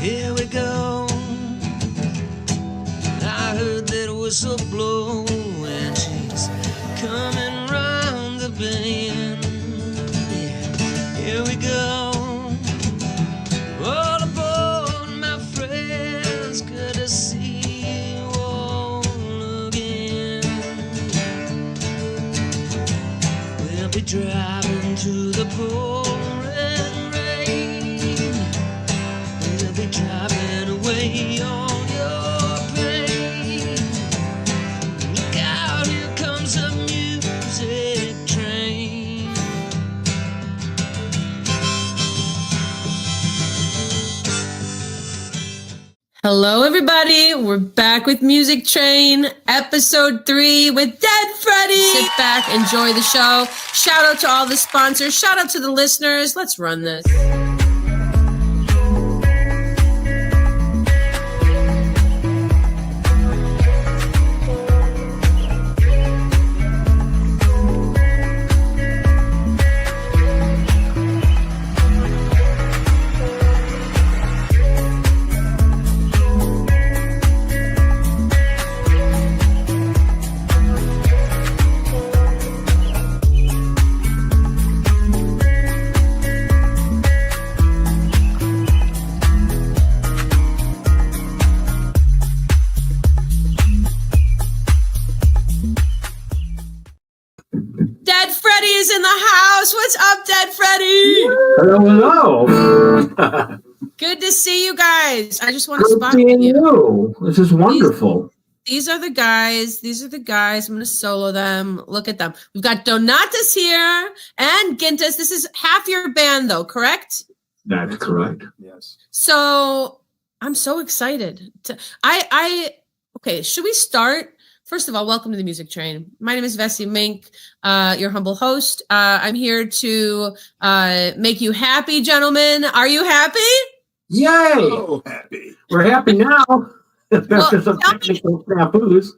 Here we go. I heard that whistle blow, and she's coming round the bend. Yeah, here we go. All aboard, my friends, good to see you all again. We'll be driving to the pouring rain. We'll be driving away all your pain. Look out, here comes a music train. Hello, everybody. We're back with Music Train, episode 3 with Dead Freddie. Sit back, enjoy the show. Shout out to all the sponsors. Shout out to the listeners. Let's run this. Dead Freddie is in the house. What's up, Dead Freddie? Hello. Good to see you guys. I just want to Good spot seeing you. you. This is wonderful. These are the guys. These are the guys. I'm going to solo them. Look at them. We've got Donatus here and Gintas. This is half your band, though, correct? That's correct. Yes. So I'm so excited. Okay, should we start? First of all, welcome to the Music Train. My name is Vessi Mink, your humble host. I'm here to make you happy, gentlemen. Are you happy? Yay! So happy. We're happy now. After some technical snafus.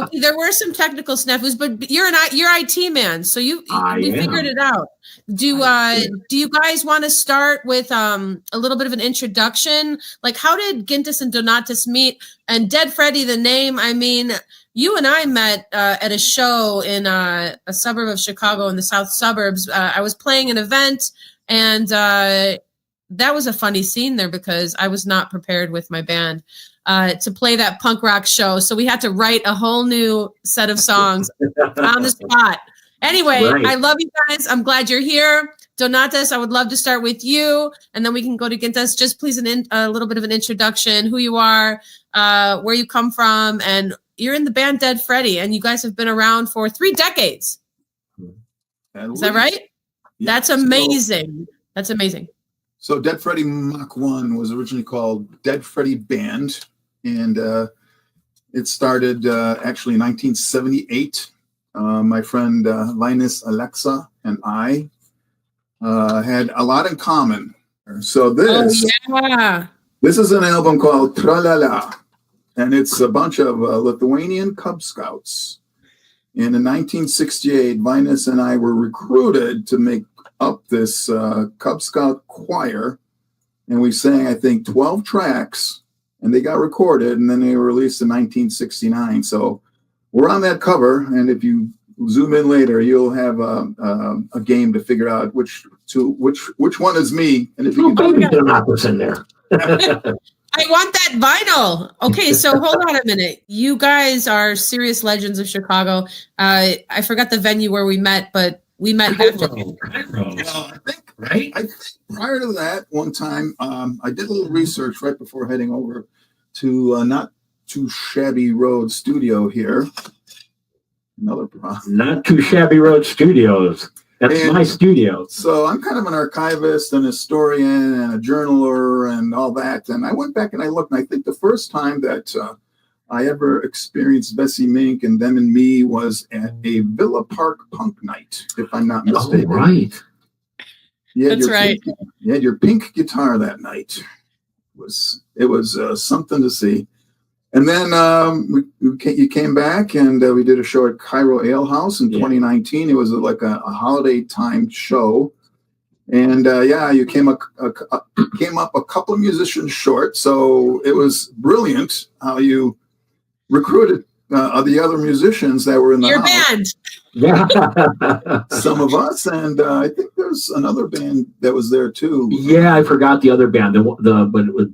Okay, there were some technical snafus, but you're IT man, so you figured it out. Do you guys want to start with a little bit of an introduction? Like, how did Gintas and Donatus meet? And Dead Freddie, the name, I mean, you and I met at a show in a suburb of Chicago in the south suburbs. I was playing an event, and that was a funny scene there because I was not prepared with my band to play that punk rock show. So we had to write a whole new set of songs on the spot. Anyway, right. I love you guys. I'm glad you're here. Donatus, I would love to start with you, and then we can go to Gintas. Just please a little bit of an introduction, who you are, where you come from, and you're in the band Dead Freddie, and you guys have been around for 3 decades. Is that right? Yeah. That's amazing. That's amazing. So Dead Freddie Mach 1 was originally called Dead Freddie Band, and it started actually in 1978. My friend Linus Alexa and I had a lot in common. So this is an album called Tra-La-La, and it's a bunch of Lithuanian Cub Scouts. And in 1968, Linus and I were recruited to make up this Cub Scout choir, and we sang, I think, 12 tracks, and they got recorded, and then they were released in 1969. So we're on that cover, and if you zoom in later, you'll have a game to figure out which one is me. And if you can Donatus in there. I want that vinyl. Okay, so hold on a minute. You guys are serious legends of Chicago. I forgot the venue where we met, but we met after. I think prior to that, one time, I did a little research right before heading over to Not Too Shabby Road Studio here. Another problem. Not Too Shabby Road Studios. That's my studio. So I'm kind of an archivist, an historian, and a journaler, and all that. And I went back and I looked, and I think the first time that I ever experienced Vessi Mink and Them and Me was at a Villa Park punk night, if I'm not mistaken. Oh, right. That's right. You had your pink guitar that night. It was something to see. And then you came back, and we did a show at Cairo Ale House in 2019. It was like a holiday timed show. And you came up a couple of musicians short. So it was brilliant how you recruited the other musicians that were in the your house. band. Yeah. Some of us, and I think there's another band that was there too. Yeah, I forgot the other band. But it was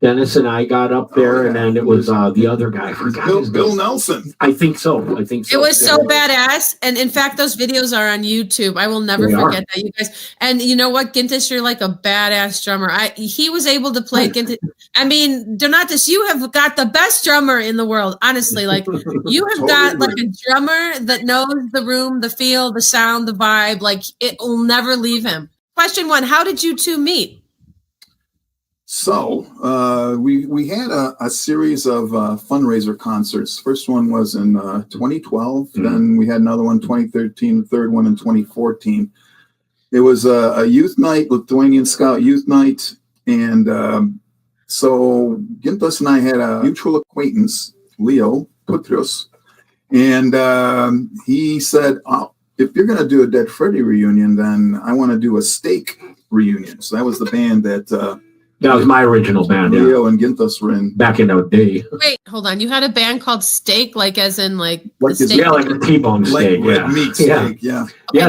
Dennis and I got up there, and then it was the other guy. I forgot Bill Nelson. I think so. It was so badass. And in fact, those videos are on YouTube. I will never forget that, you guys. And you know what, Gintis, you're like a badass drummer. He was able to play Gintis. I mean, Donatas, you have got the best drummer in the world. Honestly, like you have got like a drummer that knows the room, the feel, the sound, the vibe. Like it will never leave him. Question 1: how did you two meet? So we had a series of fundraiser concerts. First one was in 2012. Then we had another one in 2013. The third one in 2014. It was a youth night, Lithuanian Scout youth night. And so Gintas and I had a mutual acquaintance, Leo Putrios. And he said, if you're going to do a Dead Freddie reunion, then I want to do a Steak reunion. So that was the band that... that was my original band. Leo and Gintas were in back in the day. Wait, hold on. You had a band called Steak, like as in like steak? Yeah, like a T-bone steak. Like red meat steak, yeah. Okay, Yeah,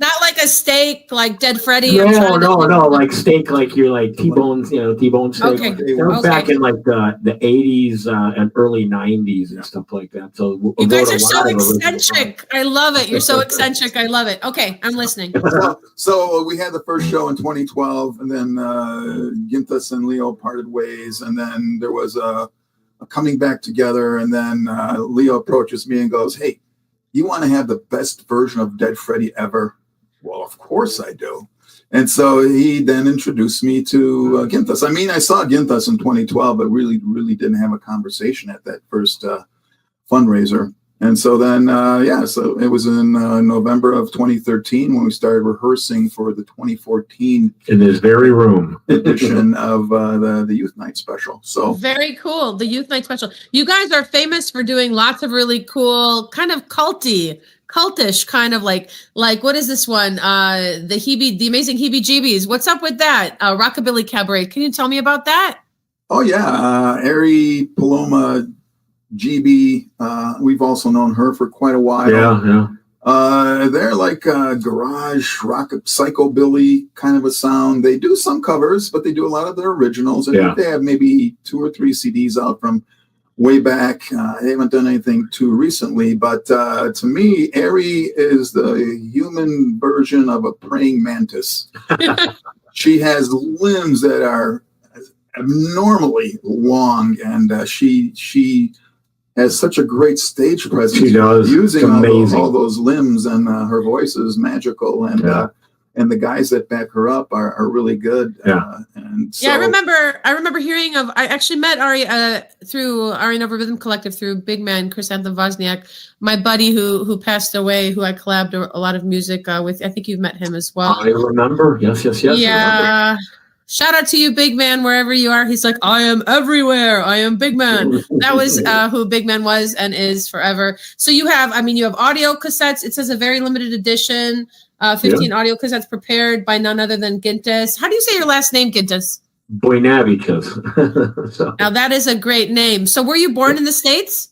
not like a steak, like Dead Freddie. No, like steak, like you're like T-bones, T-bone steak. Okay. They were back in like the 80s and early 90s and stuff like that. So you guys are so eccentric. I love it. You're so eccentric. I love it. Okay, I'm listening. So we had the first show in 2012, and then Gintas and Leo parted ways, and then there was a coming back together, and then Leo approaches me and goes, "Hey, you want to have the best version of Dead Freddie ever?" Well, of course I do. And so he then introduced me to Gintas. I mean, I saw Gintas in 2012, but really didn't have a conversation at that first fundraiser. And so then, so it was in November of 2013 when we started rehearsing for the 2014 in this very room edition of the Youth Night Special. So very cool, the Youth Night Special. You guys are famous for doing lots of really cool, kind of cultish, kind of like what is this one? The Amazing Heebie-Jeebies. What's up with that? Rockabilly Cabaret. Can you tell me about that? Oh yeah, Ari Paloma. GB, we've also known her for quite a while. Yeah. They're like garage rock, psychobilly kind of a sound. They do some covers, but they do a lot of their originals. I think they have maybe 2 or 3 CDs out from way back. They haven't done anything too recently, but to me, Ari is the human version of a praying mantis. She has limbs that are abnormally long, and she has such a great stage presence. She does. Using all those limbs, and her voice is magical, and the guys that back her up are really good. And so, I remember hearing of. I actually met Ari through Ari Nova Rhythm Collective through Big Man Chrysanthemum Wozniak, my buddy who passed away, who I collabed a lot of music with. I think you've met him as well. I remember. Yes. Yeah. Shout out to you, Big Man, wherever you are. He's like, I am everywhere. I am Big Man. That was who Big Man was and is forever. So you have audio cassettes. It says a very limited edition, 15 audio cassettes prepared by none other than Gintas. How do you say your last name, Gintas? Boinavichas. So. Now that is a great name. So were you born in the States?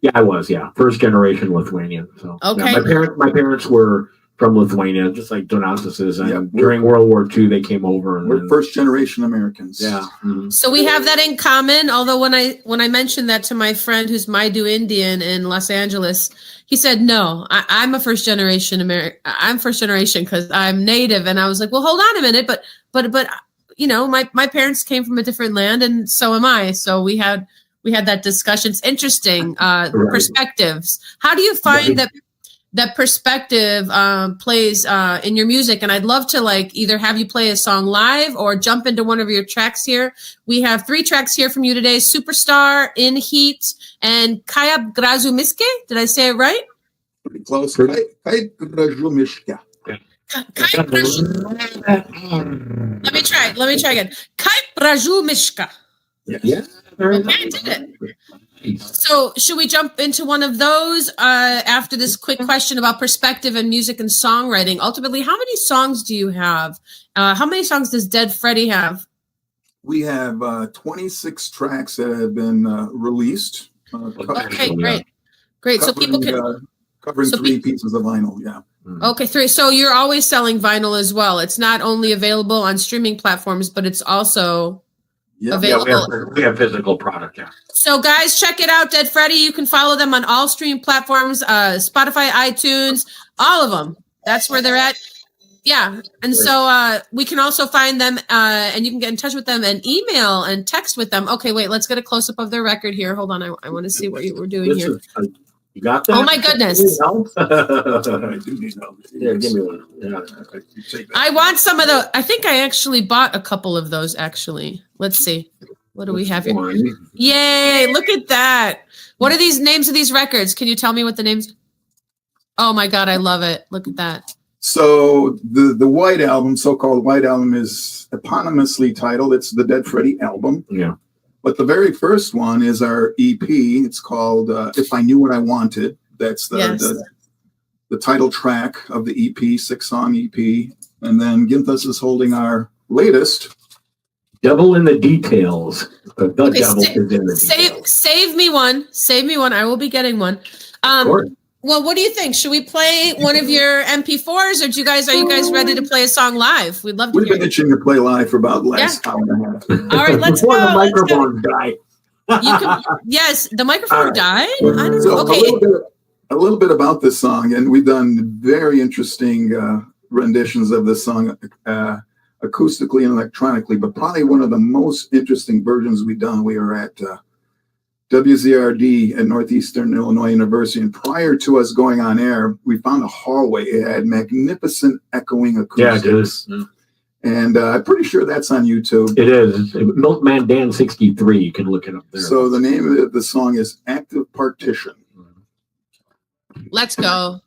Yeah, I was. Yeah, first generation Lithuanian. So okay, my parents were from Lithuania, just like Donatas is. And during World War II, they came over. And we're first generation Americans. Yeah. Mm-hmm. So we have that in common. Although when I mentioned that to my friend who's Maidu Indian in Los Angeles, he said, no, I'm a first generation American. I'm first generation because I'm native. And I was like, well, hold on a minute. But my parents came from a different land, and so am I. So we had that discussion. It's interesting perspectives. How do you find that perspective plays in your music? And I'd love to either have you play a song live or jump into one of your tracks here. We have 3 tracks here from you today: Superstar, In Heat, and Kaya Grazumiske. Did I say it right? Pretty close. Kaya Grazumiska. Let me try again. Kaya Grazumiska. Yeah. Okay, I did it. So should we jump into one of those after this quick question about perspective and music and songwriting? Ultimately, how many songs do you have? How many songs does Dead Freddie have? We have 26 tracks that have been released. Okay, great. So people can covering 3 pieces of vinyl. Yeah. Okay, 3. So you're always selling vinyl as well. It's not only available on streaming platforms, but it's also available. Yeah, we have physical product. Yeah. So guys, check it out, Dead Freddie. You can follow them on all streaming platforms, Spotify, iTunes, all of them. That's where they're at. Yeah. And so we can also find them and you can get in touch with them and email and text with them. Okay, wait, let's get a close-up of their record here. Hold on. I want to see what you were doing here. You got that? Oh my goodness. I do need help. Yeah, give me one. Yeah. I want some of the, I think I actually bought a couple of those actually. Let's see. What do we have here? Yay, look at that. What are these names of these records? Can you tell me what the names? Oh my God, I love it. Look at that. So the White Album, so-called White Album, is eponymously titled. It's the Dead Freddie album. Yeah. But the very first one is our EP. It's called If I Knew What I Wanted. That's the title track of the EP, 6-song EP. And then Ginthus is holding our latest. Devil in the Details. The devil is in the details. Save me one. Save me one. I will be getting one. Of course. Well, what do you think? Should we play one of your MP4s, or are you guys ready to play a song live? We'd love to hear. We've been itching to play live for about the last hour and a half. All right, let's Before go. the microphone died. Yes, the microphone died. I don't So know. Okay. a little bit about this song, and we've done very interesting renditions of this song acoustically and electronically, but probably one of the most interesting versions we've done. We are at WZRD at Northeastern Illinois University, and prior to us going on air, we found a hallway. It had magnificent echoing acoustics. Yeah, it is. Yeah. And I'm pretty sure that's on YouTube. It is. Milkman Dan 63. You can look it up there. So the name of the song is Active Partition. Let's go.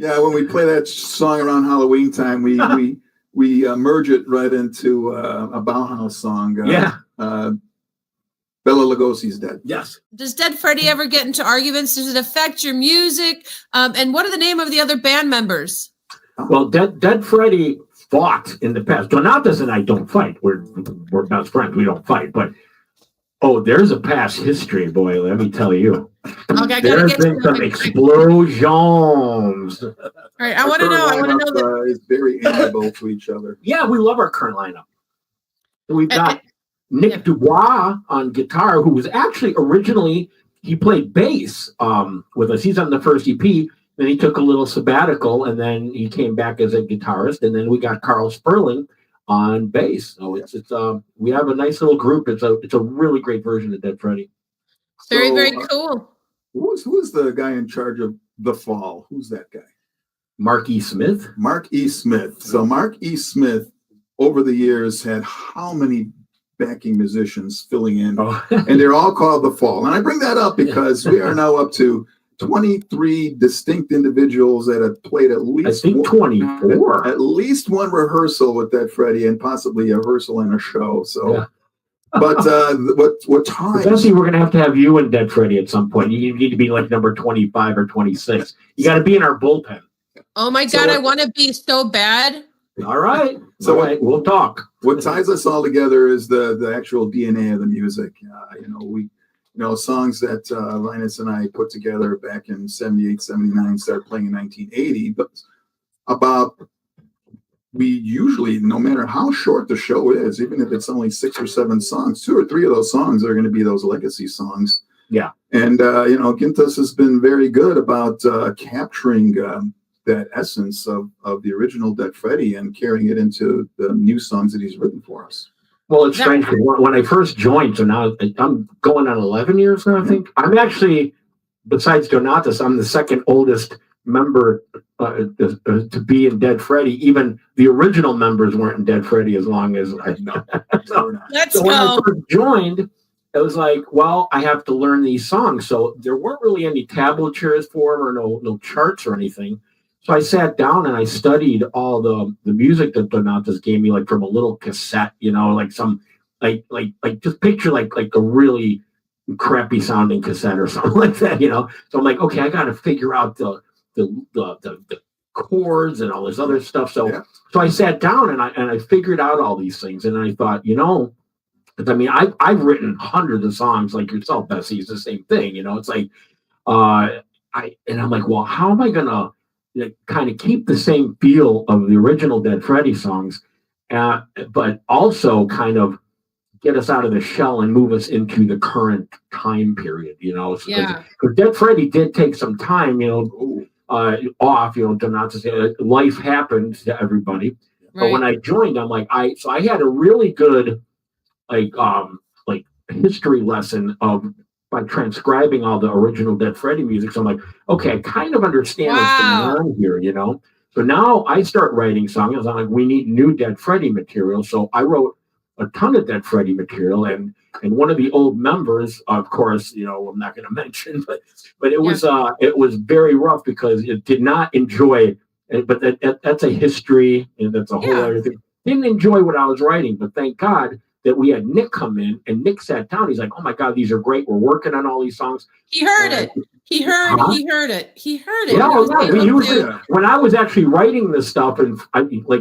Yeah, when we play that song around Halloween time, we merge it right into a Bauhaus song. Bela Lugosi's Dead. Yes. Does Dead Freddie ever get into arguments? Does it affect your music? And what are the name of the other band members? Well, Dead Freddie fought in the past. Donatas and I don't fight. We're best friends. We don't fight. But there's a past history, boy. Let me tell you. Okay, there's been some explosions. All right, I want to know. That it's very amiable to each other. Yeah, we love our current lineup. We've got Nick Dubois on guitar, who was actually originally he played bass with us. He's on the first EP. Then he took a little sabbatical, and then he came back as a guitarist. And then we got Carl Sperling on bass. So it's we have a nice little group. It's a really great version of Dead Freddie. Very, very cool. Who's the guy in charge of The Fall? Who's that guy? Mark E. Smith. Mark E. Smith. So Mark E. Smith, over the years, had how many backing musicians filling in? And they're all called The Fall. And I bring that up because we are now up to 23 distinct individuals that have played at least 24. At least one rehearsal with Dead Freddie, and possibly a rehearsal and a show. So but what time? Eventually, we're gonna have to have you and Dead Freddie at some point. You need to be like number 25 or 26. You got to be in our bullpen. Oh my God, I want to be so bad. All right. So we'll talk. What ties us all together is the actual DNA of the music. Songs that Linus and I put together back in 78, 79, started playing in 1980. But we usually, no matter how short the show is, even if it's only 6 or 7 songs, 2 or 3 of those songs are going to be those legacy songs. Yeah. And, Gintas has been very good about capturing that essence of the original Dead Freddie and carrying it into the new songs that he's written for us. Well, it's strange. When I first joined, so now I'm going on 11 years now, I think. I'm actually, besides Donatas, I'm the second oldest member to be in Dead Freddie. Even the original members weren't in Dead Freddie as long as I know. Let's when I first joined, it was like, well, I have to learn these songs. So there weren't really any tablatures for them or no charts or anything. So I sat down and I studied all the music that Donatas gave me, like from a little cassette, like some like just picture like a really crappy sounding cassette or something like that, So I'm like, okay, I got to figure out the chords and all this other stuff. So I sat down and I figured out all these things, and I thought, I've written hundreds of songs like yourself, Bessie. It's the same thing, It's like I'm like, well, how am I gonna kind of keep the same feel of the original Dead Freddie songs, but also kind of get us out of the shell and move us into the current time period, Because Dead Freddie did take some time, off, Donatas, life happened to everybody. Right. But when I joined, I'm like, I had a really good, history lesson by transcribing all the original Dead Freddie music. So I'm like, okay, I kind of understand what's going on here, So now I start writing songs. I'm like, we need new Dead Freddie material. So I wrote a ton of Dead Freddie material, and one of the old members, of course, I'm not going to mention, but it was very rough because it did not enjoy it. But that's a history, and that's a whole other thing. Didn't enjoy what I was writing, but thank God that we had Nick come in, and Nick sat down. He's like, "Oh my God, these are great. We're working on all these songs." He heard it. He heard it. Yeah, when I was actually writing this stuff, and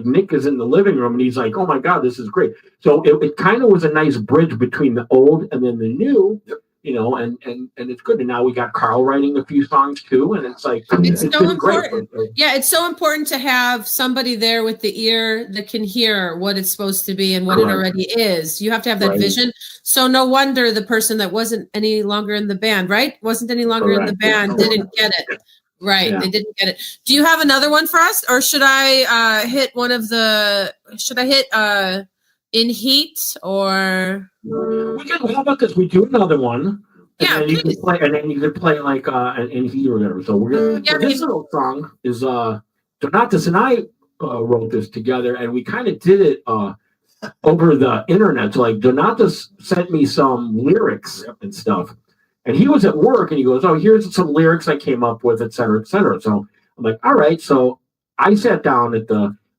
Nick is in the living room, and he's like, "Oh my God, this is great." So it kind of was a nice bridge between the old and then the new, and it's good. And now we got Carl writing a few songs too, and it's like it's so important. Yeah, it's so important to have somebody there with the ear that can hear what it's supposed to be and what it already is. You have to have that vision. So no wonder the person that wasn't any longer in the band, wasn't any longer in the band, didn't get it. Right, they didn't get it. Do you have another one for us, or should I hit one of the? Should I hit In Heat or? We can have it because we do another one. Yeah, and then you could play like an In Heat or whatever. So we're gonna. This little song is Donatas and I wrote this together, and we kind of did it over the internet. So like Donatas sent me some lyrics and stuff. And he was at work, and he goes, "Oh, here's some lyrics I came up with, et cetera, et cetera." So I'm like, all right. So I sat down at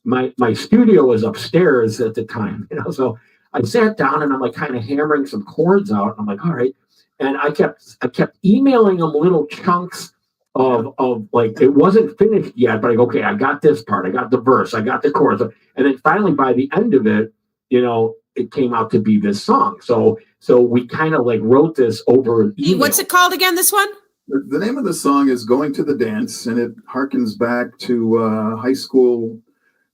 my studio was upstairs at the time, so I sat down and I'm like kind of hammering some chords out. And I'm like, all right. And I kept emailing them little chunks of like, it wasn't finished yet, but I go, okay, I got this part, I got the verse, I got the chorus. And then finally by the end of it, it came out to be this song. So we kind of like wrote this over email. What's it called again, this one? The name of the song is Going to the Dance, and it harkens back to high school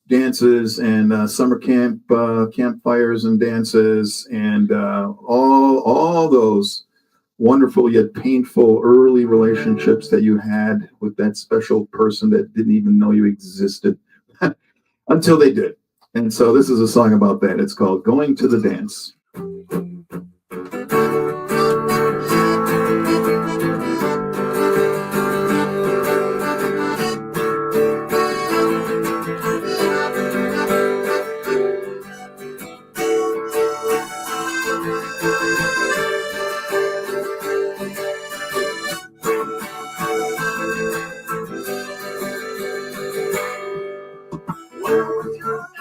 dances and summer campfires and dances, and all those wonderful yet painful early relationships that you had with that special person that didn't even know you existed until they did. And so this is a song about that. It's called Going to the Dance.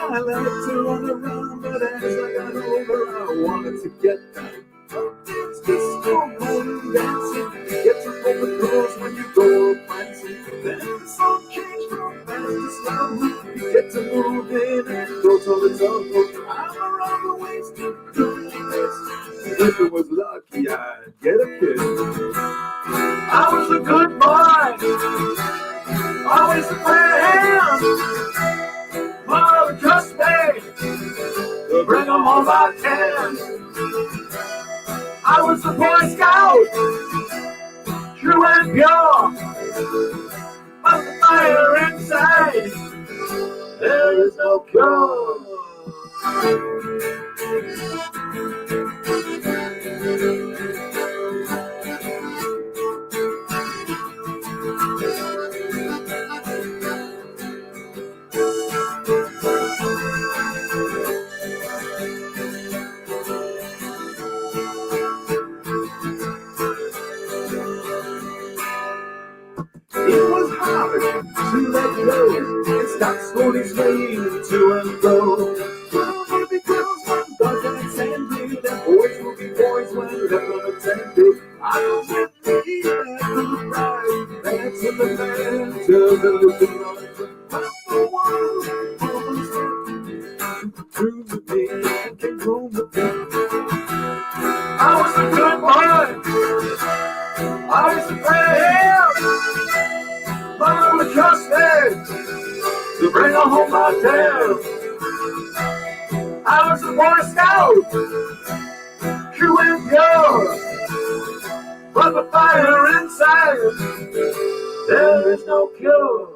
I like to run around, but as I got older, I wanted to get down. It's disco, moon dancing, you get to open doors when you go prancing. Then the song changed from fast to slow. You get to move in and go toe to toe. I'm around the waist doing this. If it was lucky, I'd get a kiss. I was a good boy, always a friend. Mother trust me, to bring them home by 10. I was a Boy Scout, true and pure, but the fire inside, there is no cure. It was hard to let go and stop slowly swaying to and fro. Well, baby girls when dark and sandy, and boys will be boys when they're attended. I was with me back to the bride, dancing the man till the looking on. I'm the one who was through me and came home with me. I was a good boy, I was a friend. Mama would trust me to bring her home by 10. I was a Boy Scout, true and pure, but the fire inside, there is no cure.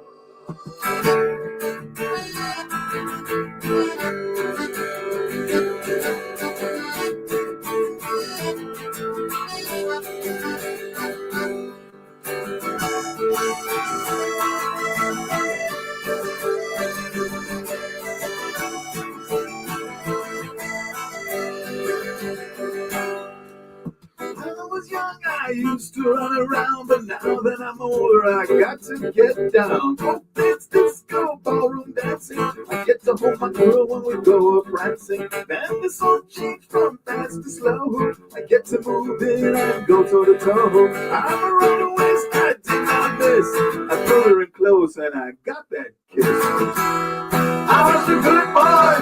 I used to run around, but now that I'm older, I got to get down. Oh, dance, disco, ballroom dancing. I get to hold my girl when we go up prancing. Then the song changed from fast to slow. I get to move in and go toe to toe. I'm around the waist, I did not miss. I pulled her in close and I got that kiss. I was a good boy,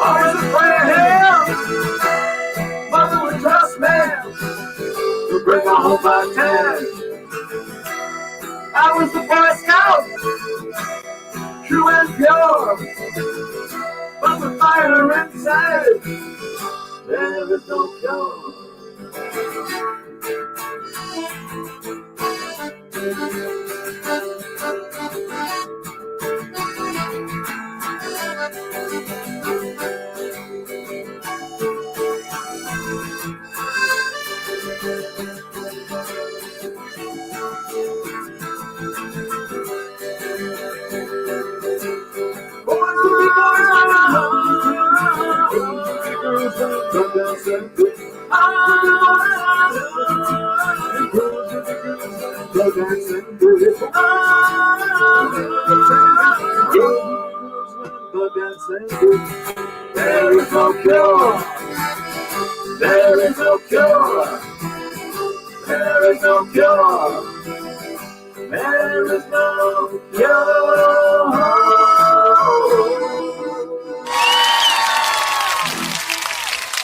always a friend. Mother would trust me to bring her home by 10. I was the Boy Scout, true and pure, but the fire inside, there is no cure. Go dancing, There is no cure. There is no cure. There is no cure. There is no cure.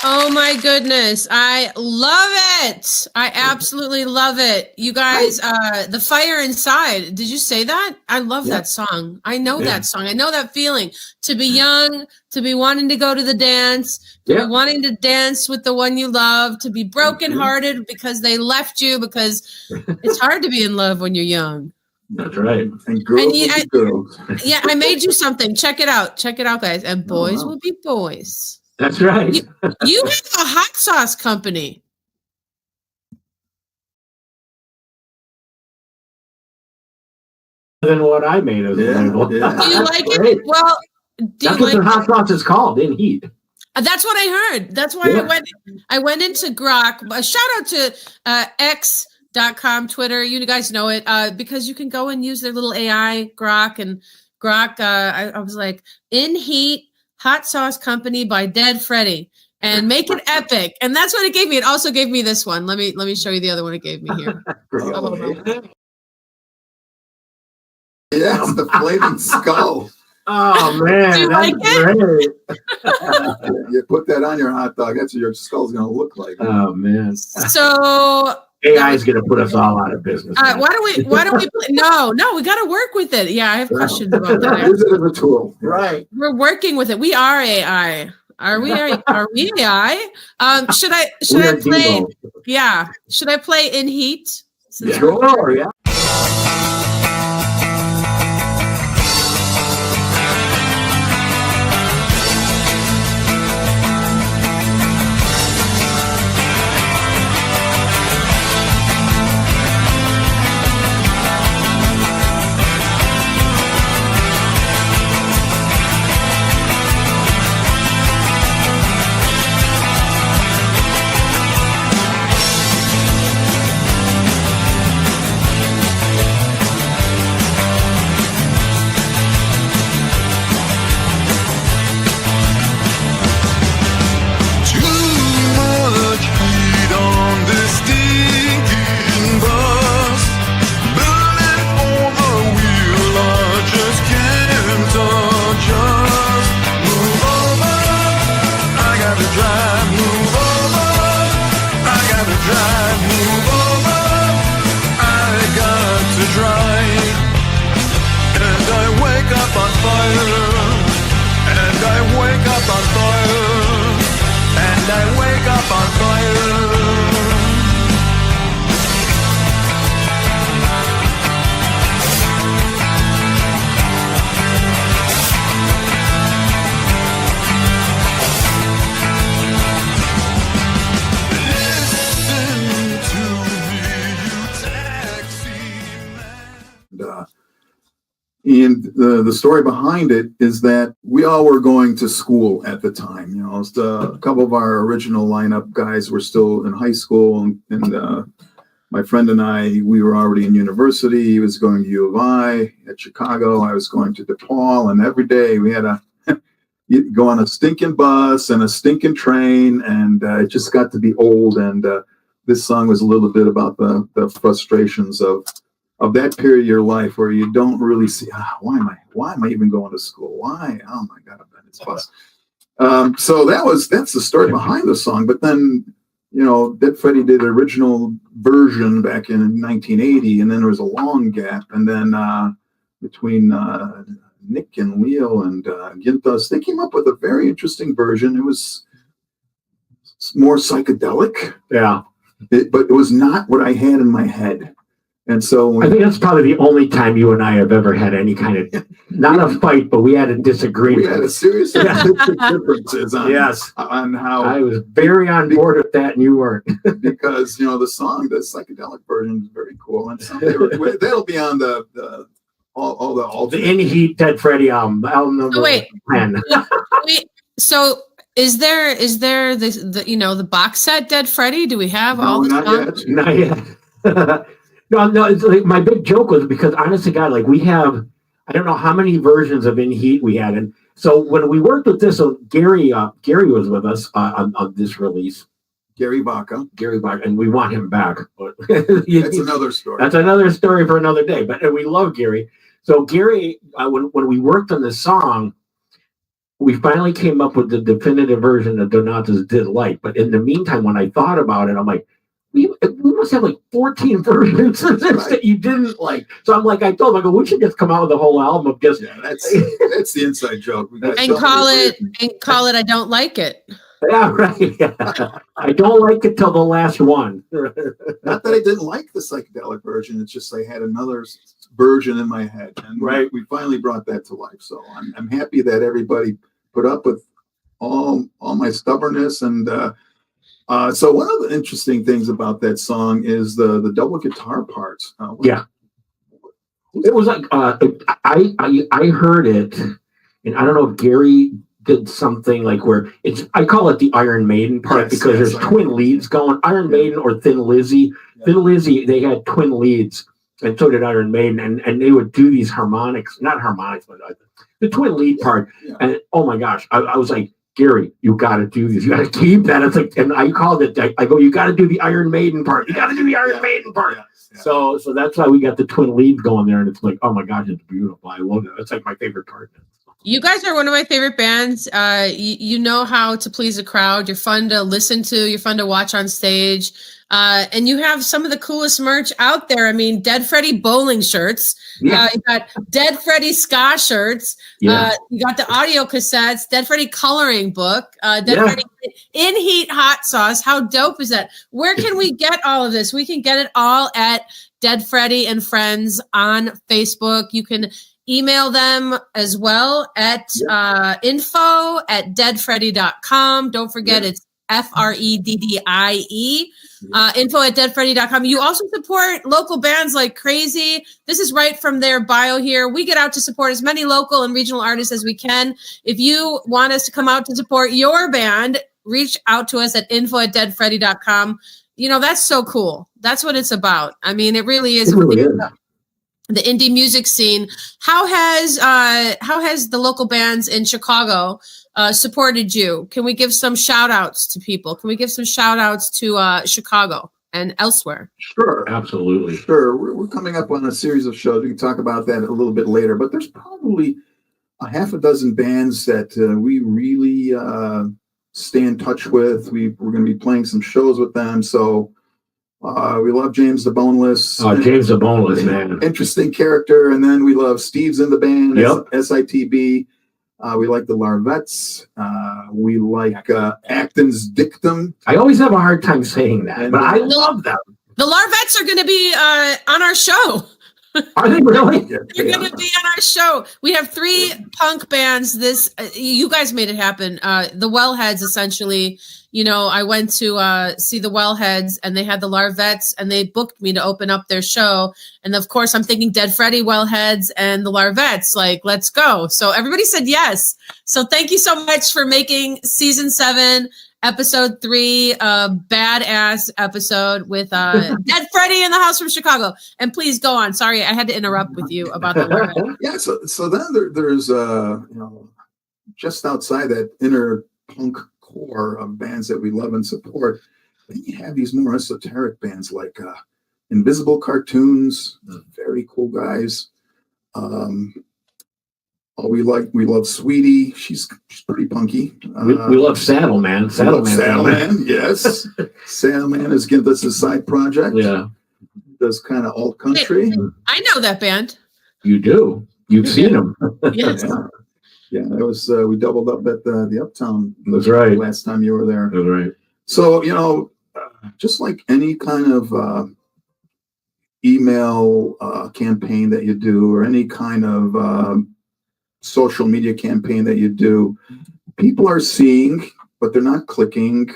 Oh my goodness. I love it. I absolutely love it. You guys, The Fire Inside. Did you say that? I love that song. I know that song. I know that feeling. To be young, to be wanting to go to the dance, to be wanting to dance with the one you love, to be brokenhearted because they left you, because it's hard to be in love when you're young. That's right. And girls will be girls. Yeah, I made you something. Check it out. Check it out, guys. And boys will be boys. That's right. You have a hot sauce company. Than what I made as a label. Yeah. Do you like it? Well, that's what the hot sauce is called, in heat. That's what I heard. That's why I went into Grok. A shout out to X.com, Twitter. You guys know it, because you can go and use their little AI Grok, and Grok. I was like, in heat. Hot Sauce Company by Dead Freddie, and make it epic. And that's what it gave me. It also gave me this one. Let me show you the other one it gave me here. Yes, the flaming skull. Oh man, do you that's like great. You put that on your hot dog, that's what your skull's gonna look like. Oh man. So AI is gonna put us all out of business. Why don't we no, we gotta work with it. Yeah, I have questions about that. Use it as a tool. Right. We're working with it. We are AI. Are we AI? Should I play? Yeah. Should I play In Heat? Sure, yeah. And the story behind it is that we all were going to school at the time. You know, a couple of our original lineup guys were still in high school, and my friend and I, we were already in university. He was going to U of I at Chicago. I was going to DePaul, and every day we had to go on a stinking bus and a stinking train, and it just got to be old. And this song was a little bit about the frustrations of that period of your life where you don't really see, why am I even going to school? Why? Oh my God, I've been this bus. So that's the story behind the song. But then, you know, Dead Freddie did the original version back in 1980, and then there was a long gap. And then between Nick and Leo and Gintas, they came up with a very interesting version. It was more psychedelic. Yeah. But it was not what I had in my head. And so I think that's probably the only time you and I have ever had any kind of, not a fight, but we had a disagreement. We had a serious differences on how. I was very on board with that, and you weren't. Because, you know, the psychedelic version is very cool. And someday that'll be on the In Heat Dead Freddie album number 10. So is there the you know, the box set Dead Freddie? Do we have all the songs? Not yet. No, it's like my big joke was because honest to God, like we have, I don't know how many versions of In Heat we had. And So when we worked with this, so Gary was with us on this release. Gary Baca, and we want him back. But that's another story. That's another story for another day. But we love Gary. So Gary, when we worked on this song, we finally came up with the definitive version that Donatas did like. But in the meantime, when I thought about it, I'm like, we must have like 14 versions of this that you didn't like. So I'm like, I told him, I go, we should just come out with a whole album of just. Yeah, that's the inside joke. And call it. I don't like it. Yeah, right. Yeah. I don't like it till the last one. Not that I didn't like the psychedelic version. It's just I had another version in my head, and we finally brought that to life. So I'm happy that everybody put up with all my stubbornness. And so one of the interesting things about that song is the double guitar parts. Yeah, it was like I heard it, and I don't know if Gary did something like where I call it the Iron Maiden part, because there's twin leads going. Iron Maiden or Thin Lizzy. Yeah. Thin Lizzy, they had twin leads, and so did Iron Maiden, and they would do these not harmonics, but the twin lead part. Yeah. And oh my gosh, I was like, Gary, you got to do this. You got to keep that. It's like, and I called it. I go, you got to do the Iron Maiden part. You got to do the Iron Maiden part. Yeah. Yeah. So that's why we got the twin leads going there, and it's like, oh my gosh, it's beautiful. I love it. It's like my favorite part. You guys are one of my favorite bands. You know how to please a crowd. You're fun to listen to. You're fun to watch on stage. And you have some of the coolest merch out there. I mean, Dead Freddie bowling shirts. Yeah. You got Dead Freddie ska shirts. Yeah. You got the audio cassettes, Dead Freddie coloring book, Dead Freddie in heat hot sauce. How dope is that? Where can we get all of this? We can get it all at Dead Freddie and Friends on Facebook. You can email them as well at info@deadfreddy.com. Don't forget it's FREDDIE. Info@deadfreddy.com. You also support local bands like crazy. This is right from their bio here. We get out to support as many local and regional artists as we can. If you want us to come out to support your band, reach out to us at info@deadfreddy.com. You know, that's so cool. That's what it's about. I mean, it really is. The indie music scene. How has the local bands in Chicago supported you? Can we give some shout outs to people? Can we give some shout outs to Chicago and elsewhere? Sure. Absolutely. Sure. We're coming up on a series of shows. We can talk about that a little bit later, but there's probably a half a dozen bands that we really stay in touch with. We're going to be playing some shows with them. So we love James the Boneless. Oh, James the Boneless, man. Interesting character. And then we love Steve's in the band, SITB. We like the Larvettes. We like Acton's Dictum. I always have a hard time saying that, but I love them. The Larvettes are going to be on our show. Are they really? They're going to be on our show. We have 3 punk bands. You guys made it happen. The Wellheads, essentially. You know, I went to see the Wellheads, and they had the Larvettes, and they booked me to open up their show. And of course, I'm thinking Dead Freddie, Wellheads, and the Larvettes. Like, let's go. So everybody said yes. So thank you so much for making season 7. Episode 3, badass episode with Dead Freddie in the house from Chicago. And please go on. Sorry, I had to interrupt with you about the Yeah, so then there's just outside that inner punk core of bands that we love and support, then you have these more esoteric bands like Invisible Cartoons, very cool guys. We love Sweetie. She's pretty punky. We love Saddleman. Saddleman, yes. Saddleman is give us a side project. Yeah. Does kind of alt country. I know that band. You do. You've seen them. Yes. Yeah, it was. We doubled up at the Uptown. That's right. Last time you were there. That's right. So just like any kind of email campaign that you do, or any kind of social media campaign that you do, people are seeing, but they're not clicking.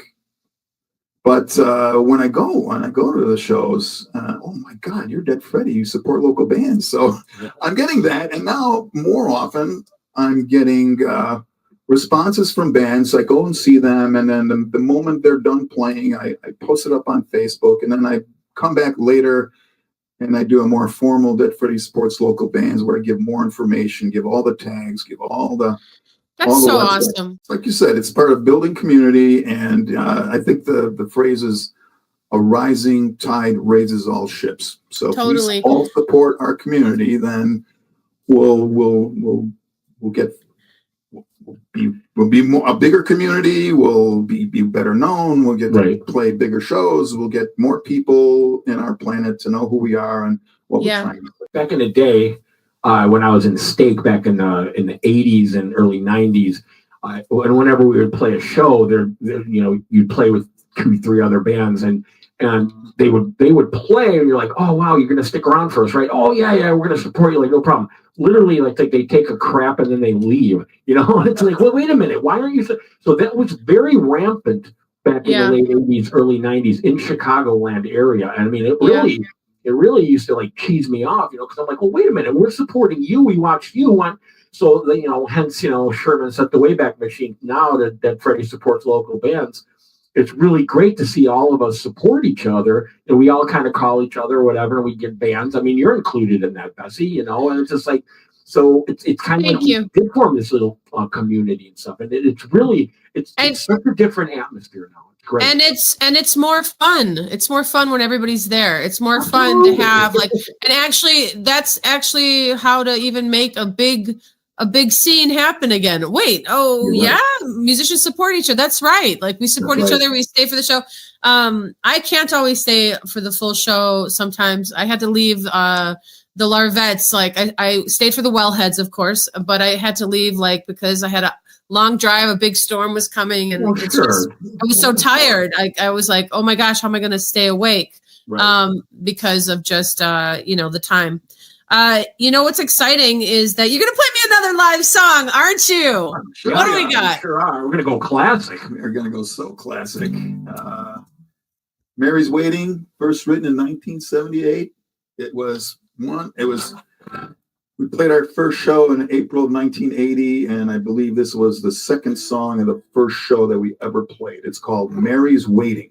But when I go to the shows, oh my God, you're Dead Freddie. You support local bands, so I'm getting that. And now more often, I'm getting responses from bands. I go and see them, and then the moment they're done playing, I post it up on Facebook, and then I come back later and I do a more formal Dead Freddie supports local bands, where I give more information, give all the tags, give all the That's so awesome. Like you said, it's part of building community, and I think the phrase is a rising tide raises all ships. So totally. If we all support our community, then we'll be more, a bigger community. We'll be better known. We'll get to play bigger shows. We'll get more people in our planet to know who we are and what we're trying to do. Back in the day, when I was in Stake back in the 80s and early 90s, and whenever we would play a show, you'd play with 2-3 other bands, and they would play, and you're like, oh wow, you're gonna stick around for us, right? Oh yeah, we're gonna support you, like no problem. Literally, like they take a crap and then they leave, and it's like, well, wait a minute, why aren't you? So that was very rampant back in the late 80s, early 90s in Chicagoland area, and I mean, it really used to like cheese me off, because I'm like, well, wait a minute, we're supporting you, we watched you on. So, hence, Sherman set the Wayback Machine. Now that Dead Freddie supports local bands, it's really great to see all of us support each other, and we all kind of call each other, whatever, and we get bands. I mean, you're included in that, Bessie, and it's just like, so it's kind of like we did form this little community and stuff, and it's such a different atmosphere now. It's great. And it's more fun. It's more fun when everybody's there. It's more fun to have that's actually how to even make a big scene happen again. Wait, musicians support each other. That's right. Like we support each other. We stay for the show. I can't always stay for the full show. Sometimes I had to leave the Larvettes. Like I stayed for the Wellheads, of course, but I had to leave because I had a long drive. A big storm was coming, and I was so tired. I was like, oh my gosh, how am I going to stay awake? Right. Because of just the time. What's exciting is that you're going to play me another live song, aren't you? Sure, what do we got? Sure are. We're going to go classic. We're going to go so classic. Mary's Waiting, first written in 1978. We played our first show in April of 1980, and I believe this was the second song of the first show that we ever played. It's called Mary's Waiting.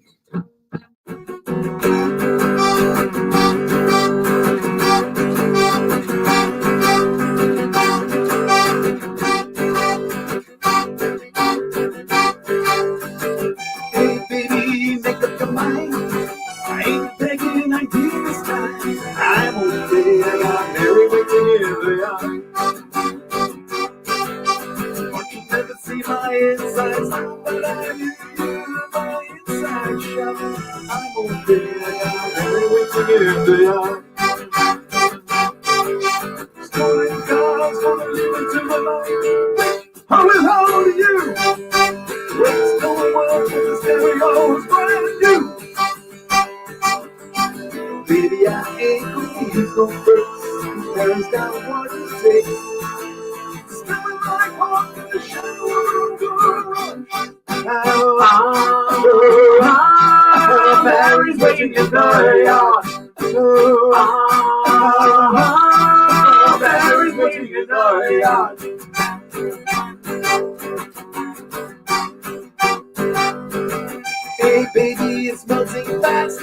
Hey baby, it's melting fast.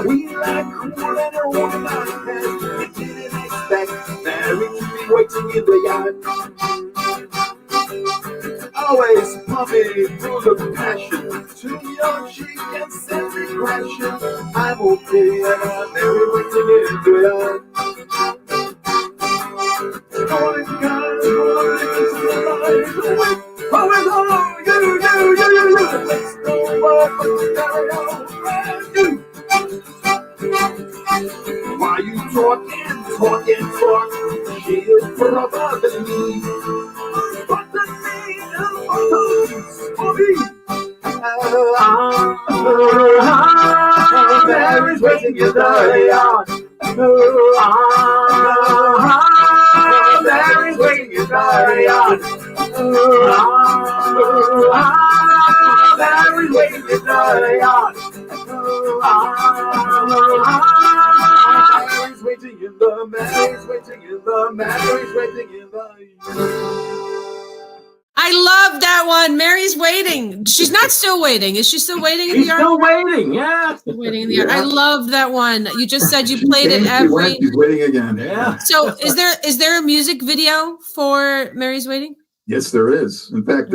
We like cool and a warm night past. We didn't expect Mary to be waiting in the yard. Always pumping through the passion. To your cheek and send me crashing. I'm okay, I got Mary waiting in the yard. Going guys, going into the light. Oh, it's all you. Let's go off and carry on brand new. Why you talking? She is brother than me. But the name is for me. Mary's waiting in the yard. Mary's waiting in the yard. Mary's waiting in the yard. Mary's waiting in the, Mary's waiting in the, Mary's waiting in the. I love that one. Mary's waiting. She's not still waiting. Is she still waiting in the yard? Still waiting, yeah. Still waiting in the yard. I love that one. You just said you played it every. She's waiting again. Yeah. So is there a music video for Mary's Waiting? Yes, there is. In fact,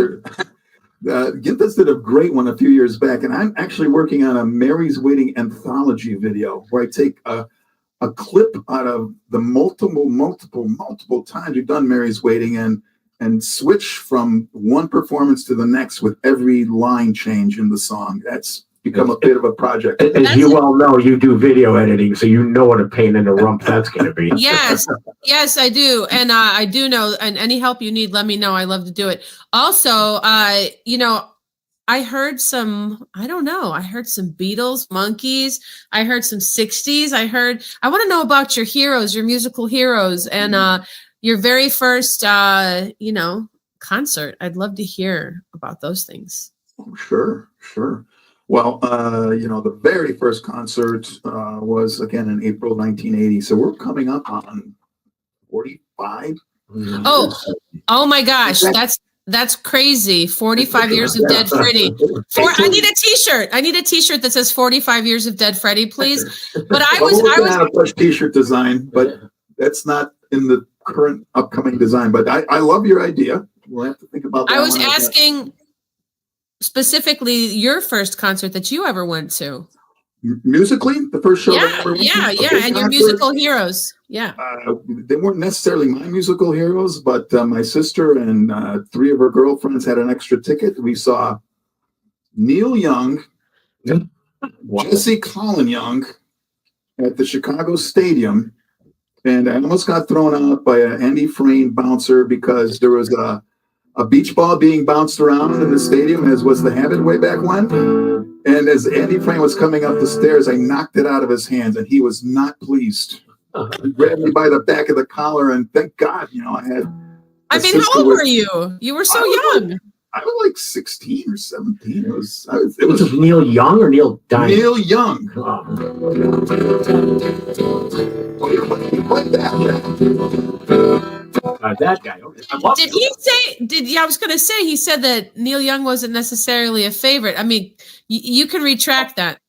Gintas did a great one a few years back, and I'm actually working on a Mary's Waiting anthology video where I take a clip out of the multiple times you've done Mary's Waiting and switch from one performance to the next with every line change in the song. That's become a bit of a project. As you well know, you do video editing, so you know what a pain in the rump that's going to be. Yes, I do. And I do know, and any help you need, let me know. I love to do it. Also, I heard some Beatles, Monkeys. I heard some 60s. I want to know about your heroes, your musical heroes, and your very first, concert. I'd love to hear about those things. Oh, sure. Well, the very first concert was again in April 1980. So we're coming up on 45. Oh my gosh, that's crazy. 45 years of Dead Freddie. I need a T-shirt. I need a T-shirt that says 45 years of Dead Freddie, please. But I was a fresh T-shirt design, but that's not in the current upcoming design. But I love your idea. We'll have to think about that. I was asking specifically your first concert that you ever went to. Musically, the first show. Yeah, and your musical heroes. Yeah. They weren't necessarily my musical heroes, but my sister and 3 of her girlfriends had an extra ticket. We saw Neil Young, Jesse Colin Young at the Chicago Stadium, and I almost got thrown out by an Andy Frame bouncer because there was a beach ball being bounced around in the stadium, as was the habit way back when. And as Andy Frame was coming up the stairs, I knocked it out of his hands, and he was not pleased. He grabbed me by the back of the collar, and thank God, I had. How old were you? You were so young. I was like 16 or 17. It was Neil Young or Neil Diamond? Neil Young. That guy. I was going to say, he said that Neil Young wasn't necessarily a favorite. I mean, you can retract that.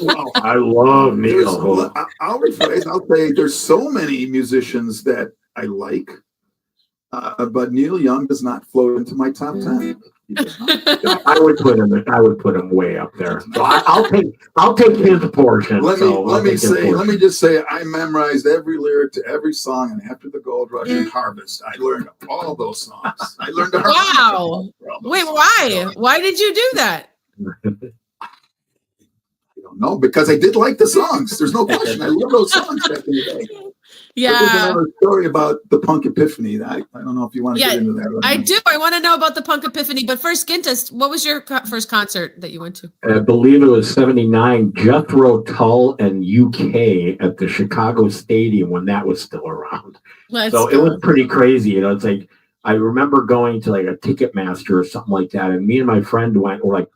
Well, I love Neil. I'll rephrase. I'll say there's so many musicians that I like, but Neil Young does not float into my top 10. I would put him way up there. So I'll take his portion. Let me just say I memorized every lyric to every song, and after the Gold Rush and Harvest, I learned all those songs. I learned the Wow. Wait, why? Why did you do that? I don't know, because I did like the songs. There's no question. I love those songs back in the day. Yeah. There's another story about the Punk Epiphany. I don't know if you want to get into that. I do. I want to know about the Punk Epiphany. But first, Gintas, what was your first concert that you went to? I believe it was 79, Jethro Tull and UK at the Chicago Stadium when that was still around. It was pretty crazy. It's like, I remember going to like a Ticketmaster or something like that. And me and my friend we're like,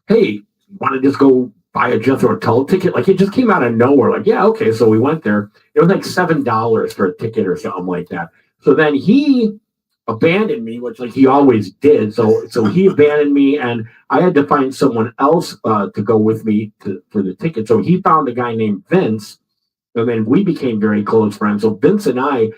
hey, want to just go buy a Jethro Tull ticket? Like, it just came out of nowhere. Like, yeah, okay. So we went there. It was like $7 for a ticket or something like that. So then he abandoned me, which like he always did. So he abandoned me, and I had to find someone else to go with me for the ticket. So he found a guy named Vince, and then we became very close friends. So Vince and I,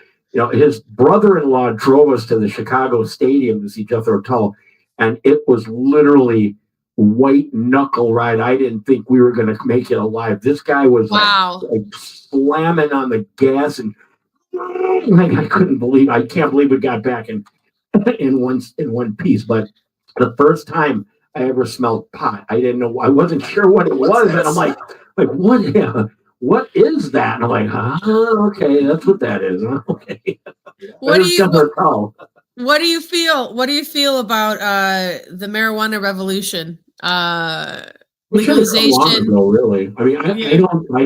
his brother-in-law drove us to the Chicago Stadium to see Jethro Tull, and it was literally white knuckle ride. I didn't think we were going to make it alive. This guy was like slamming on the gas, and like I can't believe we got back in one piece. But the first time I ever smelled pot, I didn't know. I wasn't sure what it was, and I'm like what? Yeah, what is that? And I'm like, okay, that's what that is. Okay. What do you feel? What do you feel about the marijuana revolution? Legalization. Really. I mean, I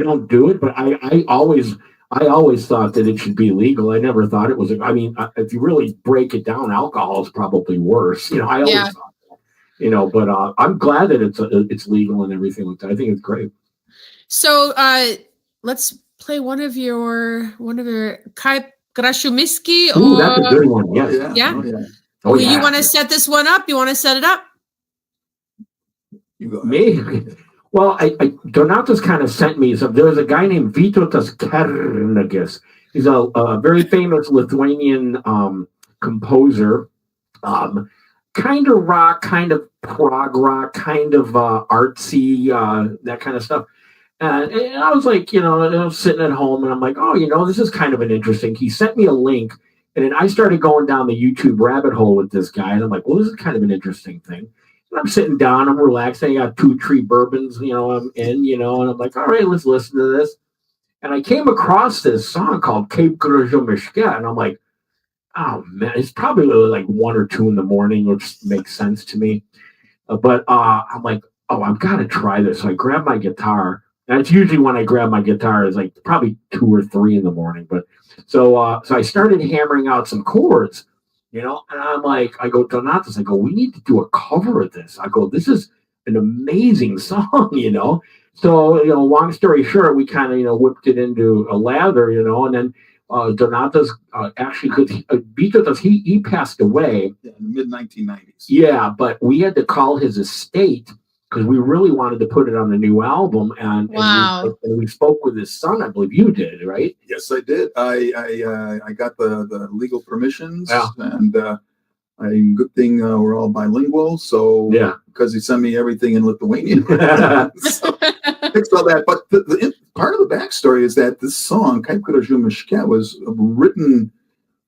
don't do it, but I always thought that it should be legal. I never thought it was. I mean, if you really break it down, alcohol is probably worse. I always thought that. But I'm glad that it's legal and everything like that. I think it's great. So let's play one of your Kai Grashumiski. Ooh, that's a good one. Yes. Yeah. Oh, yeah. You want to set this one up? You want to set it up? Me? Well, Donatas kind of sent me some. There was a guy named Vytautas Kernagis. He's a very famous Lithuanian composer, kind of rock, kind of prog rock, kind of artsy, that kind of stuff. And I was like, I was sitting at home and I'm like, oh, this is kind of an interesting. He sent me a link and then I started going down the YouTube rabbit hole with this guy. And I'm like, well, this is kind of an interesting thing. And I'm sitting down, I'm relaxing. I got 2 tree bourbons, I'm in, and I'm like, all right, let's listen to this. And I came across this song called Cape Grajomishka. And I'm like, oh man, it's probably like 1 or 2 in the morning, which makes sense to me. But I'm like, oh, I've got to try this. So I grabbed my guitar. That's usually when I grab my guitar is like probably 2 or 3 in the morning. But so I started hammering out some chords, and I'm like, I go, Donatas, I go, we need to do a cover of this. I go, this is an amazing song, So, long story short, we kind of, whipped it into a lather, and then Donatas actually could beat with us. He passed away in the mid-1990s. Yeah, but we had to call his estate because we really wanted to put it on the new album, and we spoke with his son. I believe you did, right? Yes, I did. I got the legal permissions, and good thing we're all bilingual. So because he sent me everything in Lithuanian, so fixed all that. But the part of the backstory is that this song "Kaip Gražu Miške" was written.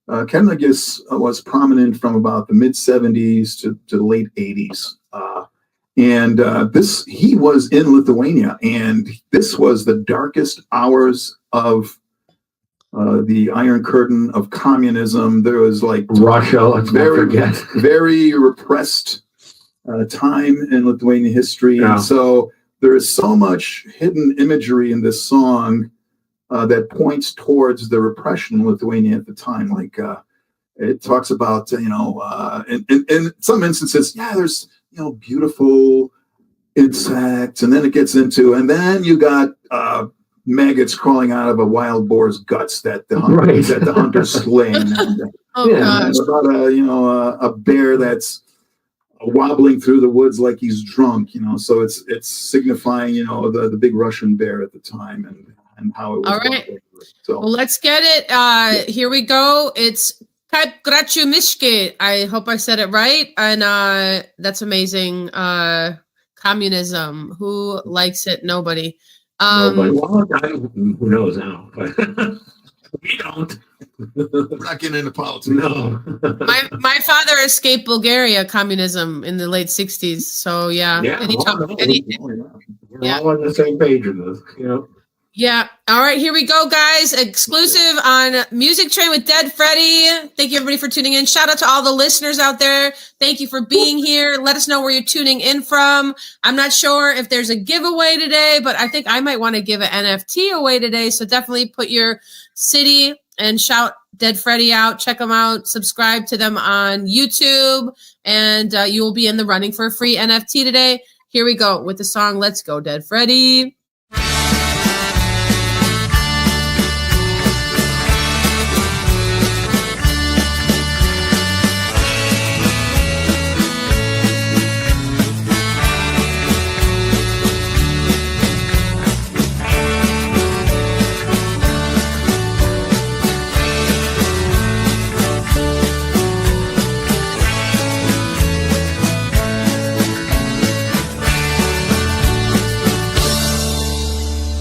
Kernagis was prominent from about the mid '70s to the late '80s. And he was in Lithuania, and this was the darkest hours of the Iron Curtain of communism. There was like Russia, let's not forget, very repressed time in Lithuanian history. And so there is so much hidden imagery in this song that points towards the repression in Lithuania at the time. Like it talks about, in some instances, there's beautiful insects, and then it gets into, and then you got maggots crawling out of a wild boar's guts that the hunter's slain. And about a bear that's wobbling through the woods like he's drunk. So it's signifying the big Russian bear at the time and how it was. All right. So well, let's get it. Here we go. It's Kaip Gražu Miške. I hope I said it right. And that's amazing. Communism. Who likes it? Nobody. Nobody. Well, who knows now? But we don't. We're not getting into politics. No. my father escaped Bulgaria communism in the late 60s. So yeah. We're all on the same page in this. Yeah. All right, here we go, guys. Exclusive on Music Train with Dead Freddie. Thank you, everybody, for tuning in. Shout out to all the listeners out there. Thank you for being here. Let us know where you're tuning in from. I'm not sure if there's a giveaway today, but I think I might want to give an NFT away today. So definitely put your city and shout Dead Freddie out. Check them out. Subscribe to them on YouTube, and you will be in the running for a free NFT today. Here we go with the song Let's Go, Dead Freddie.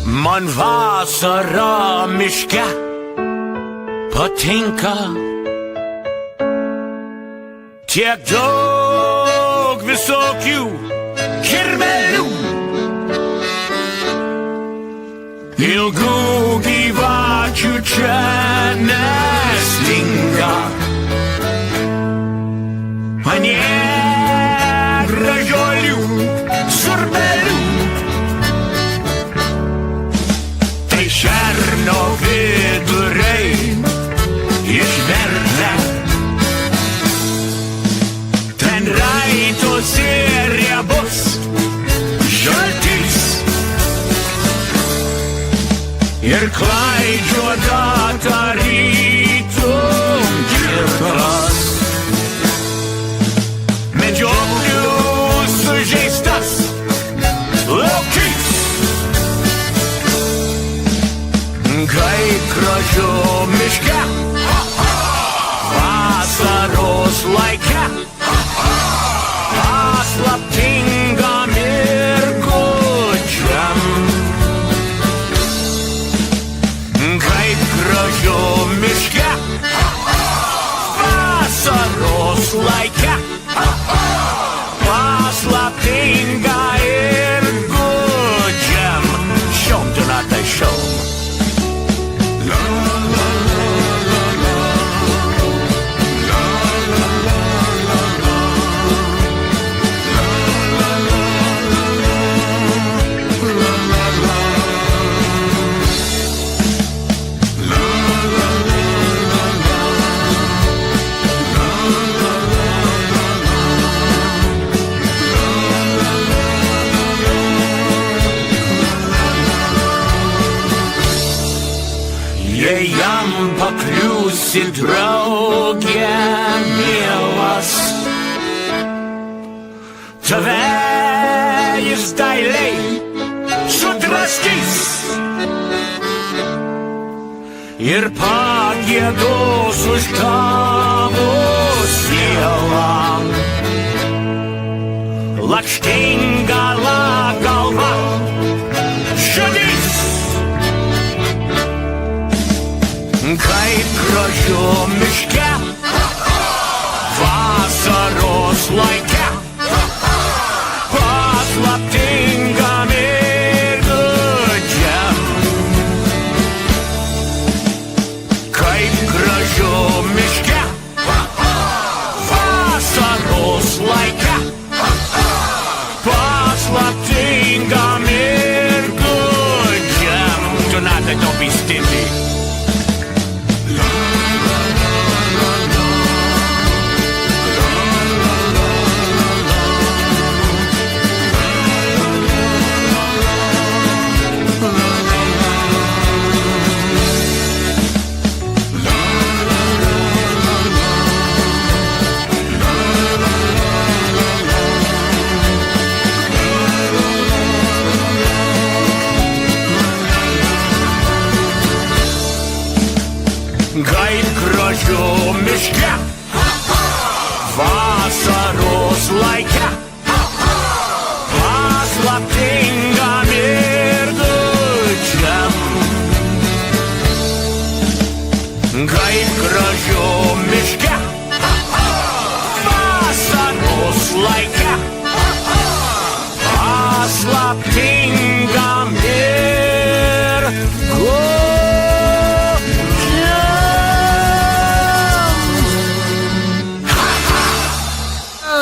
Man vasara miške patinka, tiek daug visokių kirmelių, ilgų gyvačių čia nestinga, anie gražiolių surbelių. Šerno viduriai išverda, ten raitosi riebus žaltys ir klaidžioja tarytum kirtas. Medžioklių sužeistas laukys, Kaip gražu miške, vasaros laike. paslaptingą mirgučiam, kaip gražu miške, vasaros laike, paslaptingą ir gudžiam, šiom donatai šiom. Jei jam pakliūsi draugė mielas, tave jis dailiai sudraskys ir pagiedos už tavo sielą. Lakštinga galva šudys, kaip gražu miške, vasaros laike, paslaptingam ir gudžiam. Kaip gražu miške, vasaros laike, paslaptingam ir gudžiam. Donata, don't be stingy. Kaip gražu miške, vasaros laike, paslaptingam ir gudžiam. Kaip gražu miške, vasaros laike, paslaptingam ir gudžiam.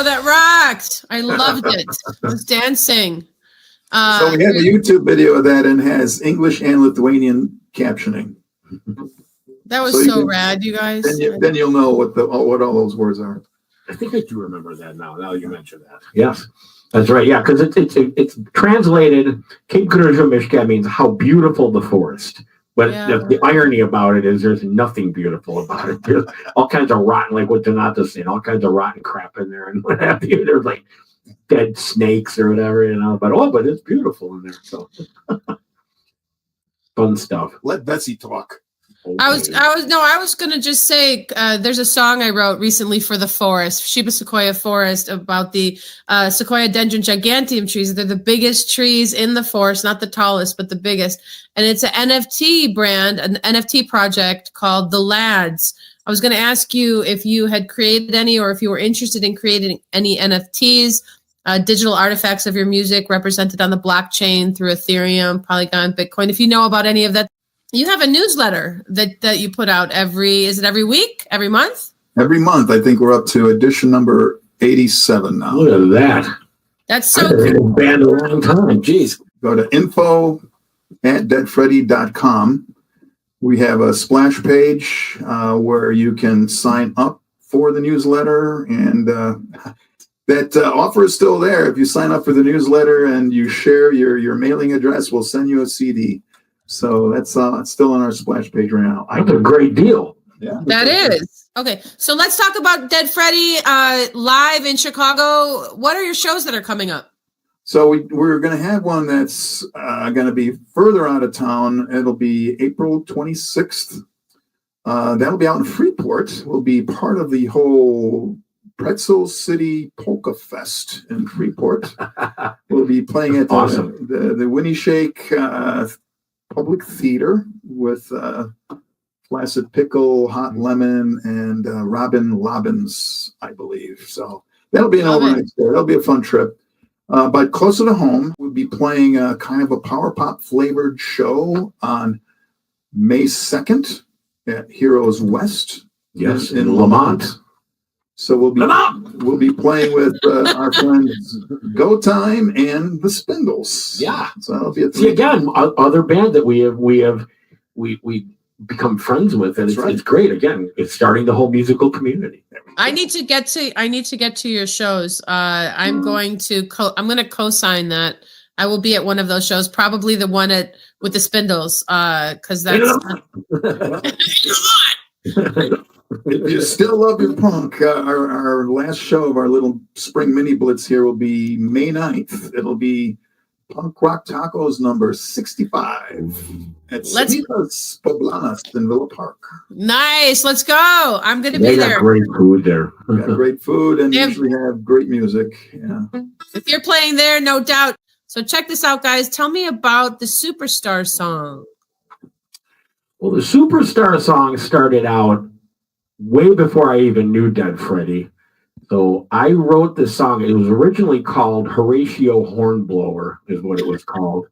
That rocked. I loved it. I was dancing. So we have a YouTube video of that and has English and Lithuanian captioning. That was so rad, you guys. Then you'll know what all those words are. I think I do remember that now. Now you mention that. Yes, that's right. Yeah, because it's translated. Cape Mishka means how beautiful the forest. But the irony about it is there's nothing beautiful about it. There's all kinds of rotten, like what Donata's saying, all kinds of rotten crap in there and what have you. There's like dead snakes or whatever, but it's beautiful in there. So fun stuff. Let Betsy talk. Okay. I was gonna just say there's a song I wrote recently for the forest, Shiba Sequoia Forest, about the Sequoia dendron giganteum trees. They're the biggest trees in the forest, not the tallest, but the biggest. And it's an NFT brand, an NFT project called The Lads. I was going to ask you if you had created any, or if you were interested in creating any NFTs, digital artifacts of your music represented on the blockchain through Ethereum, Polygon, Bitcoin. If you know about any of that. You have a newsletter that you put out every week, every month? Every month. I think we're up to edition number 87 now. Look at that. That's so cool. Been a long time. Jeez. Go to info@deadfreddy.com. We have a splash page where you can sign up for the newsletter, and that offer is still there. If you sign up for the newsletter and you share your mailing address, we'll send you a CD. So that's still on our splash page right now. That's a great deal. Yeah, that is. Okay, so let's talk about Dead Freddie live in Chicago. What are your shows that are coming up? So we're going to have one that's going to be further out of town. It'll be April 26th. That'll be out in Freeport. We'll be part of the whole Pretzel City Polka Fest in Freeport. We'll be playing at the Winnie Shake Public Theater with Flaccid Pickle, Hot Lemon, and Robin Lobbins, I believe. So that'll be an overnight stay. That'll be a fun trip. But closer to home, we'll be playing kind of a power pop flavored show on May 2nd at Heroes West. Yes, in Lamont. So we'll be playing with our friends Go Time and the Spindles. Yeah. So that'll be again, other band that we become friends with, and it's great. Again, it's starting the whole musical community. I need to get to your shows. I'm going to co-sign that. I will be at one of those shows, probably the one with the Spindles, because that's. If you still love your punk, our last show of our little spring mini blitz here will be May 9th. It'll be Punk Rock Tacos number 65 at Civitas Poblanas in Villa Park. Nice. Let's go. I'm going to be there. They got great food there. Got great food and usually have great music. Yeah. If you're playing there, no doubt. So check this out, guys. Tell me about the Superstar song. Well, the Superstar song started out way before I even knew Dead Freddie. So I wrote this song. It was originally called Horatio Hornblower, is what it was called.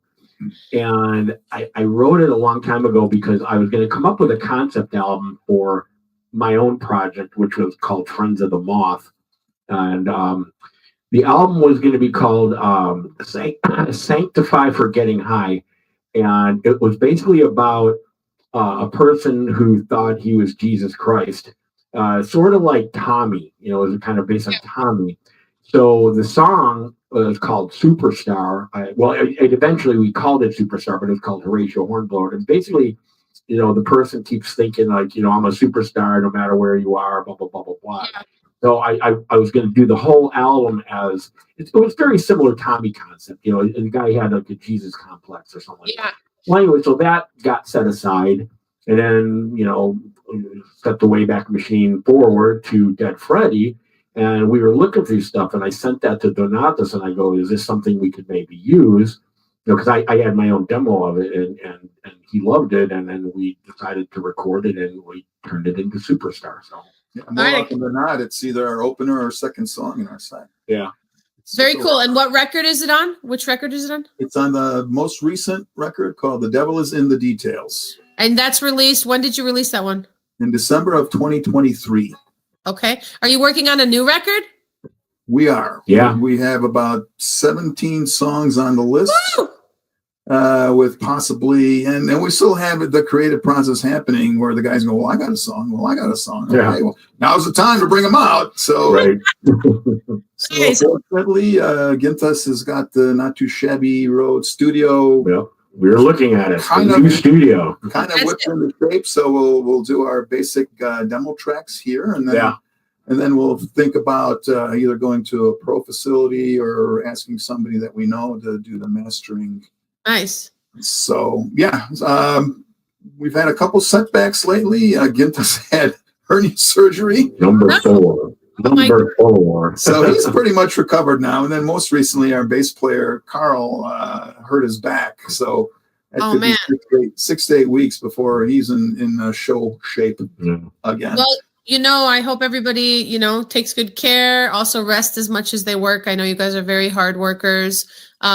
And I wrote it a long time ago because I was going to come up with a concept album for my own project, which was called Friends of the Moth. And the album was going to be called Sanctify for Getting High. And it was basically about a person who thought he was Jesus Christ. Sort of like Tommy, it was kind of based on Tommy. So the song was called Superstar. Eventually we called it Superstar, but it was called Horatio Hornblower. And basically, the person keeps thinking like, I'm a superstar no matter where you are, blah, blah, blah, blah, blah. Yeah. So I was going to do the whole album as, it was very similar Tommy concept. The guy had like a Jesus complex or something like that. Well, anyway, so that got set aside. And then, set the Wayback Machine forward to Dead Freddie, and we were looking through stuff, and I sent that to Donatus, and I go, is this something we could maybe use? Because I had my own demo of it, and he loved it, and then we decided to record it, and we turned it into Superstar. So more often than not, it's either our opener or second song in our set. Yeah. Very cool. And what record is it on? Which record is it on? It's on the most recent record called The Devil Is in the Details. And that's released. When did you release that one? In December of 2023. Okay. Are you working on a new record? We are. Yeah. We have about 17 songs on the list. With possibly, and then we still have the creative process happening where the guys go, well, I got a song. Well, I got a song. Yeah. Okay, well, now's the time to bring them out. So, fortunately, Gintas has got the not too shabby road studio. Yeah. We were looking at it. New studio. Kind of whipped into shape. So we'll do our basic demo tracks here, and then we'll think about either going to a pro facility or asking somebody that we know to do the mastering. Nice. So we've had a couple setbacks lately. Gintas had hernia surgery. Number 4. Number 4. So he's pretty much recovered now. And then most recently, our bass player, Carl, hurt his back. So that could be 6 to 8 weeks before he's in show shape again. Well, I hope everybody, takes good care. Also rest as much as they work. I know you guys are very hard workers. We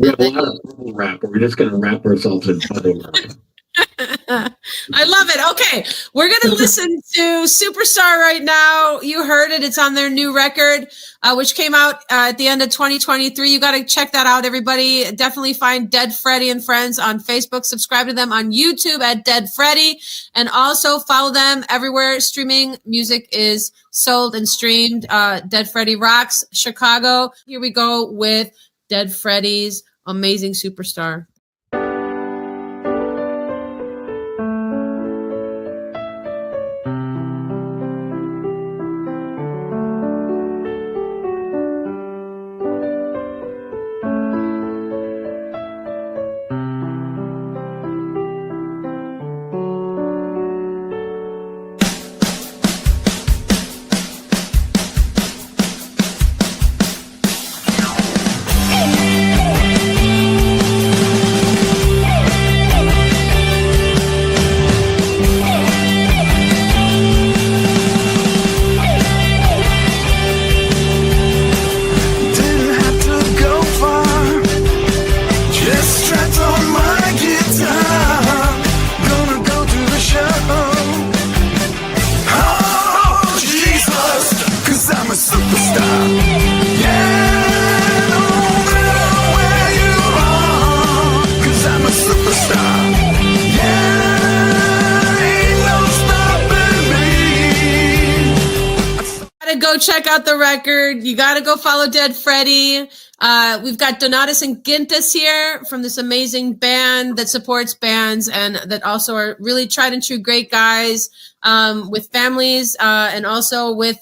have a lot of bubble wrap. We're just going to wrap ourselves in bubble wrap. I love it. Okay, we're going to listen to Superstar right now. You heard it. It's on their new record, which came out at the end of 2023. You got to check that out, everybody. Definitely find Dead Freddie and Friends on Facebook. Subscribe to them on YouTube at Dead Freddie. And also follow them everywhere streaming music is sold and streamed. Dead Freddie Rocks, Chicago. Here we go with Dead Freddie's amazing Superstar. go check out the record. You got to go follow Dead Freddie. We've got Donatus and Gintas here from this amazing band that supports bands and that also are really tried and true great guys with families and also with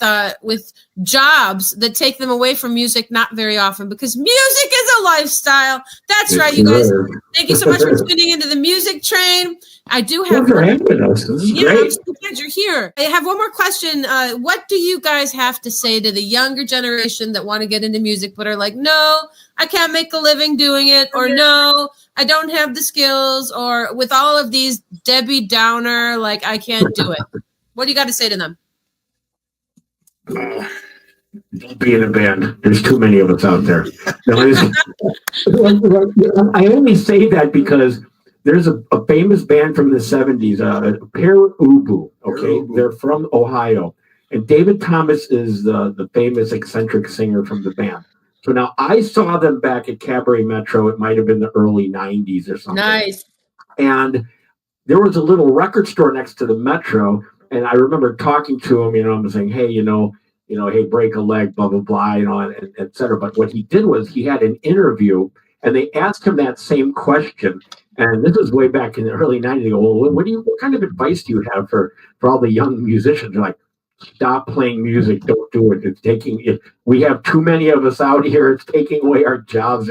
jobs that take them away from music not very often because music is a lifestyle. That's right, you guys. Thank you so much for tuning into the Music Train. I do have. Thanks for having us. This is great. I'm so glad you're here. I have one more question. What do you guys have to say to the younger generation that want to get into music but are like, no, I can't make a living doing it, or no, I don't have the skills, or with all of these Debbie Downer, like I can't do it. What do you got to say to them? Don't be in a band. There's too many of us out there. I only say that because there's a famous band from the 70s, Ubu. Okay, they're from Ohio, and David Thomas is the famous eccentric singer from the band. So now I saw them back at Cabaret Metro. It might have been the early 90s or something. Nice. And there was a little record store next to the Metro, and I remember talking to him. I'm saying, hey, hey, break a leg, blah blah blah, and et cetera. But what he did was he had an interview, and they asked him that same question. And this was way back in the early 90s. They go, well, what kind of advice do you have for all the young musicians? They're like, stop playing music. Don't do it. We have too many of us out here. It's taking away our jobs.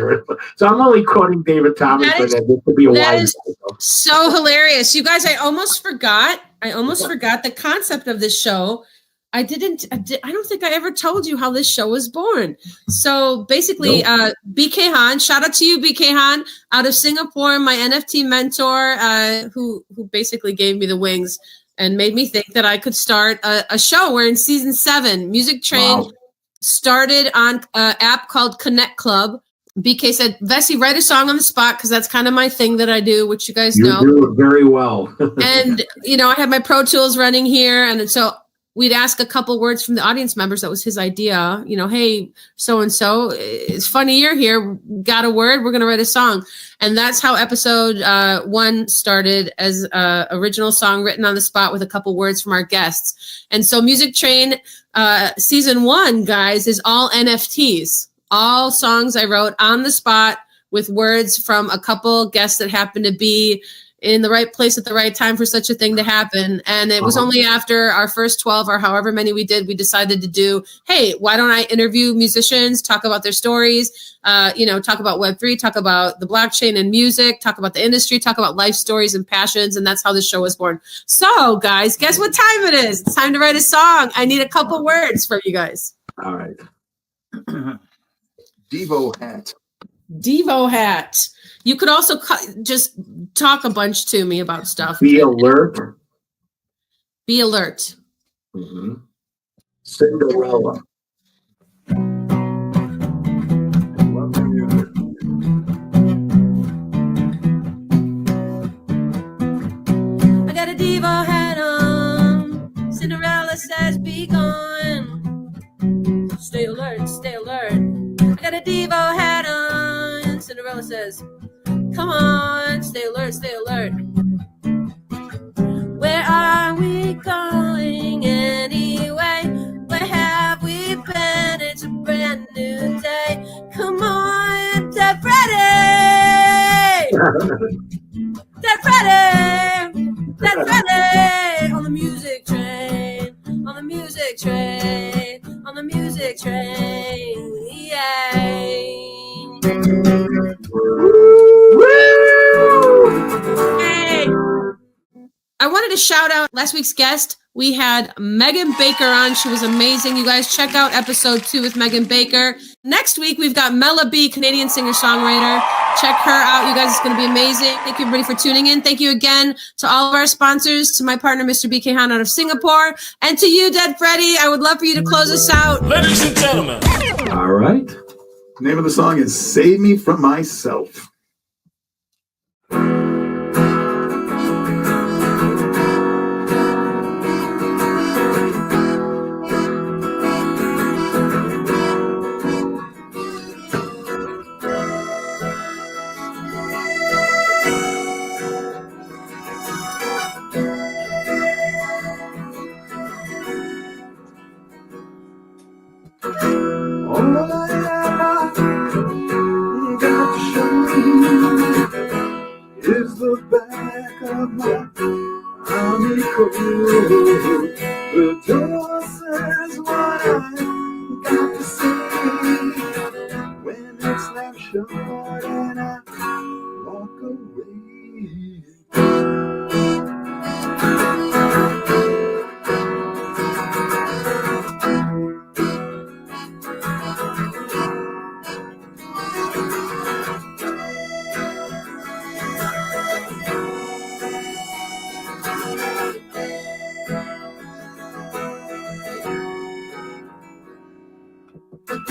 So I'm only quoting David Thomas, but this would be a wise. So hilarious. You guys, I almost forgot the concept of this show. I don't think I ever told you how this show was born. So basically, BK Han, shout out to you, BK Han, out of Singapore, my NFT mentor, who basically gave me the wings and made me think that I could start a show. We're in season 7. Music Train started on an app called Connect Club. BK said, Vessi, write a song on the spot because that's kind of my thing that I do, which you guys know. You do it very well. And, I had my Pro Tools running here. And so we'd ask a couple words from the audience members. That was his idea. Hey, so-and-so, it's funny you're here. Got a word? We're going to write a song. And that's how episode 1 started, as original song written on the spot with a couple words from our guests. And so Music Train season 1, guys, is all NFTs. All songs I wrote on the spot with words from a couple guests that happen to be in the right place at the right time for such a thing to happen. And it was only after our first 12 or however many we did, we decided to do, hey, why don't I interview musicians, talk about their stories, talk about Web3, talk about the blockchain and music, talk about the industry, talk about life stories and passions. And that's how this show was born. So guys, guess what time it is? It's time to write a song. I need a couple words from you guys. All right. Devo hat. Devo hat. You could also just talk a bunch to me about stuff. Be alert. Be alert. Mm-hmm. Cinderella. Love the music. I got a Devo hat on. Cinderella says, be gone. Stay alert, stay alert. I got a Devo hat on. Cinderella says, come on, stay alert, stay alert. Where are we going anyway? Where have we been? It's a brand new day. Come on, Dead Freddie! Dead Freddie! Dead Freddie! On the music train, on the music train, on the music train, yay! Hey. I wanted to shout out last week's guest. We had Megan Baker on. She was amazing. You guys check out episode 2 with Megan Baker. Next week, we've got Mella B, Canadian singer-songwriter. Check her out. You guys, it's going to be amazing. Thank you, everybody, for tuning in. Thank you again to all of our sponsors, to my partner, Mr. BK Han out of Singapore, and to you, Dead Freddie. I would love for you to close us out. Ladies and gentlemen. All right. The name of the song is Save Me From Myself. of my army coat. The door says what I got to say when it's left shut and I walk away.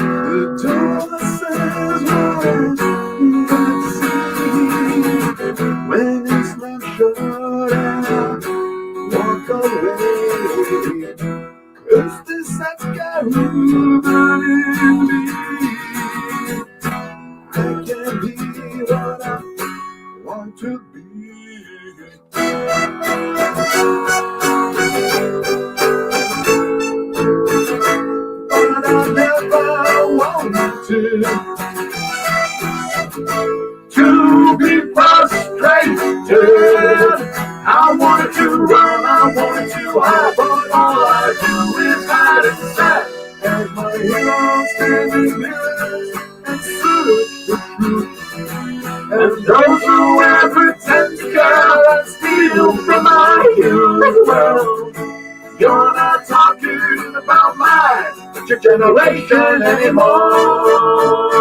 The door says what I got to say when it's left shut and I walk away. 'Cause this has got rooted in me. I can't be what I want to be. But I never wanted to be frustrated. I wanted to run, I wanted to hide, but all I do is hide inside. And my heroes standing mirrors and search the truth. And those who wear pretend to care and steal from my youth. Well, you're not talking about my generation anymore.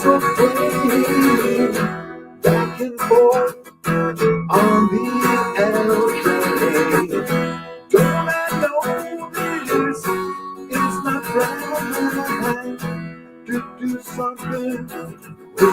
So afraid, back and forth on the L train. Don't I know this is my plan to do something with my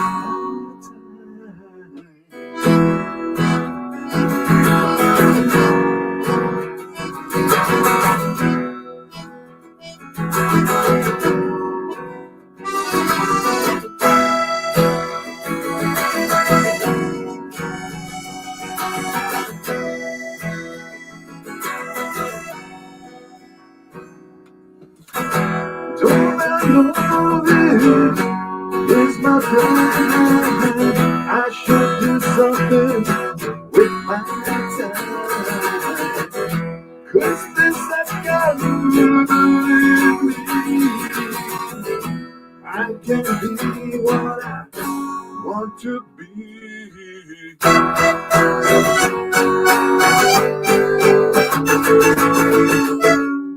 It's my plan. I should do something with my time. 'Cause this has got rooted in me. I can be what I want to be.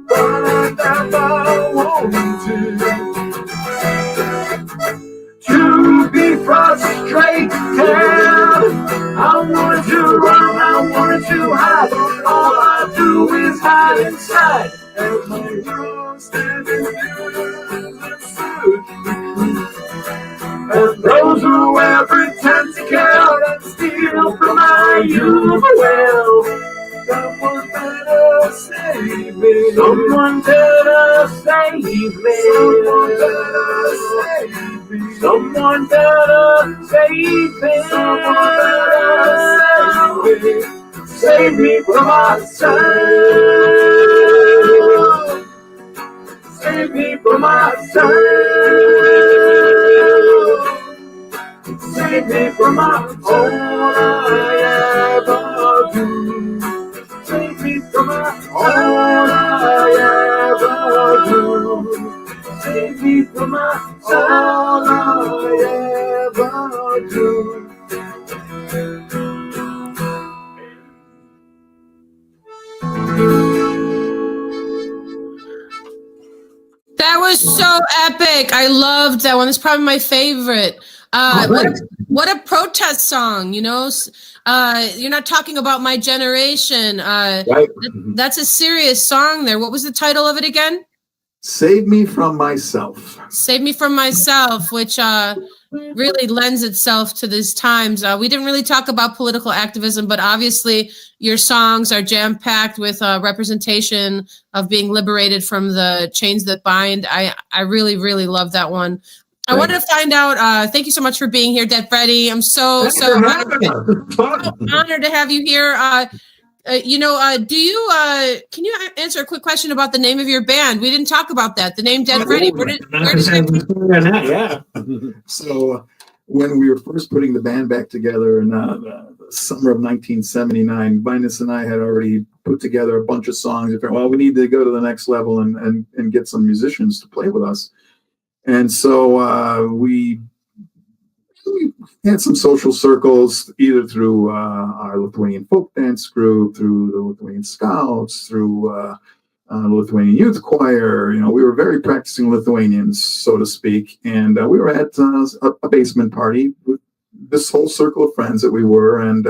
But I never wanted to be frustrated. I wanted to run, I wanted to hide, but all I do is hide inside. And my heroes standing there and search the truth. And those who wear pretend to care and steal from my youth. Well, someone better save me. Someone better save me. Someone better save me. Someone better save me. Someone better save me. Save me from myself. Save me from myself. Save me from my all I ever do. Save me from my all I ever do. Save me from my all I ever do. That was so epic. I loved that one. It's probably my favorite. What a protest song, you know? You're not talking about my generation. Right. That's a serious song there. What was the title of it again? Save Me From Myself. Save Me From Myself, which really lends itself to these times. We didn't really talk about political activism, but obviously your songs are jam-packed with representation of being liberated from the chains that bind. I really, really love that one. I wanted to find out, thank you so much for being here, Dead Freddie. I'm so honored to have you here. Can you answer a quick question about the name of your band? We didn't talk about that. The name Dead Freddie. Where did yeah. So when we were first putting the band back together in the summer of 1979, Linus and I had already put together a bunch of songs. Well, we need to go to the next level and get some musicians to play with us. And so we had some social circles, either through our Lithuanian folk dance group, through the Lithuanian Scouts, through the Lithuanian Youth Choir. We were very practicing Lithuanians, so to speak. And we were at a basement party with this whole circle of friends that we were. And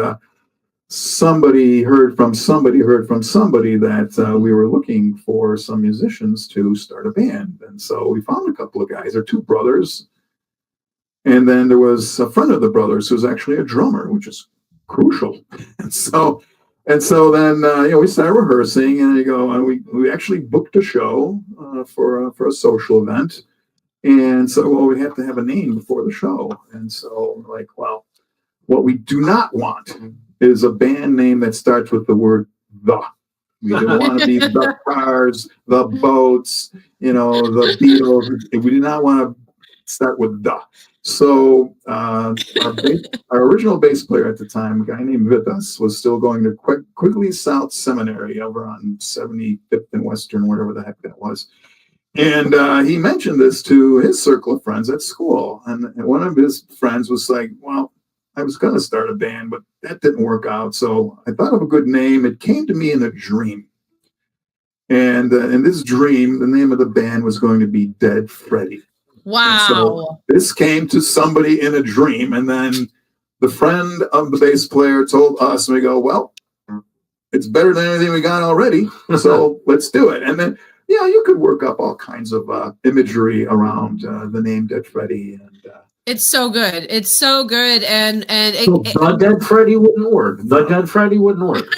somebody heard from somebody that we were looking for some musicians to start a band. And so we found a couple of guys. They're two brothers. And then there was a friend of the brothers who's actually a drummer, which is crucial. And so then we started rehearsing, and we actually booked a show for a social event. And so, we have to have a name before the show. And so, what we do not want is a band name that starts with the word "the." We don't want to be the Cars, the Boats, the Beatles. We do not want to start with "the." So our original bass player at the time, a guy named Vitas, was still going to Quigley South Seminary over on 75th and Western, whatever the heck that was. And he mentioned this to his circle of friends at school. And one of his friends was like, well, I was going to start a band, but that didn't work out. So I thought of a good name. It came to me in a dream. And in this dream, the name of the band was going to be Dead Freddie. Wow. So this came to somebody in a dream, and then the friend of the bass player told us, and we go, well, it's better than anything we got already, so let's do it. And then, you could work up all kinds of imagery around the name Dead Freddie. And it's so good. It's so good. And the Dead Freddie wouldn't work. The Dead Freddie wouldn't work.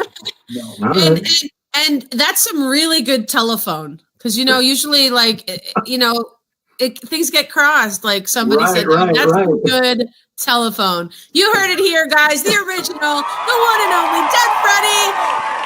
No. And that's some really good telephone, because, usually, things get crossed, like somebody said. That's a good telephone. You heard it here, guys. The original, the one and only Dead Freddie.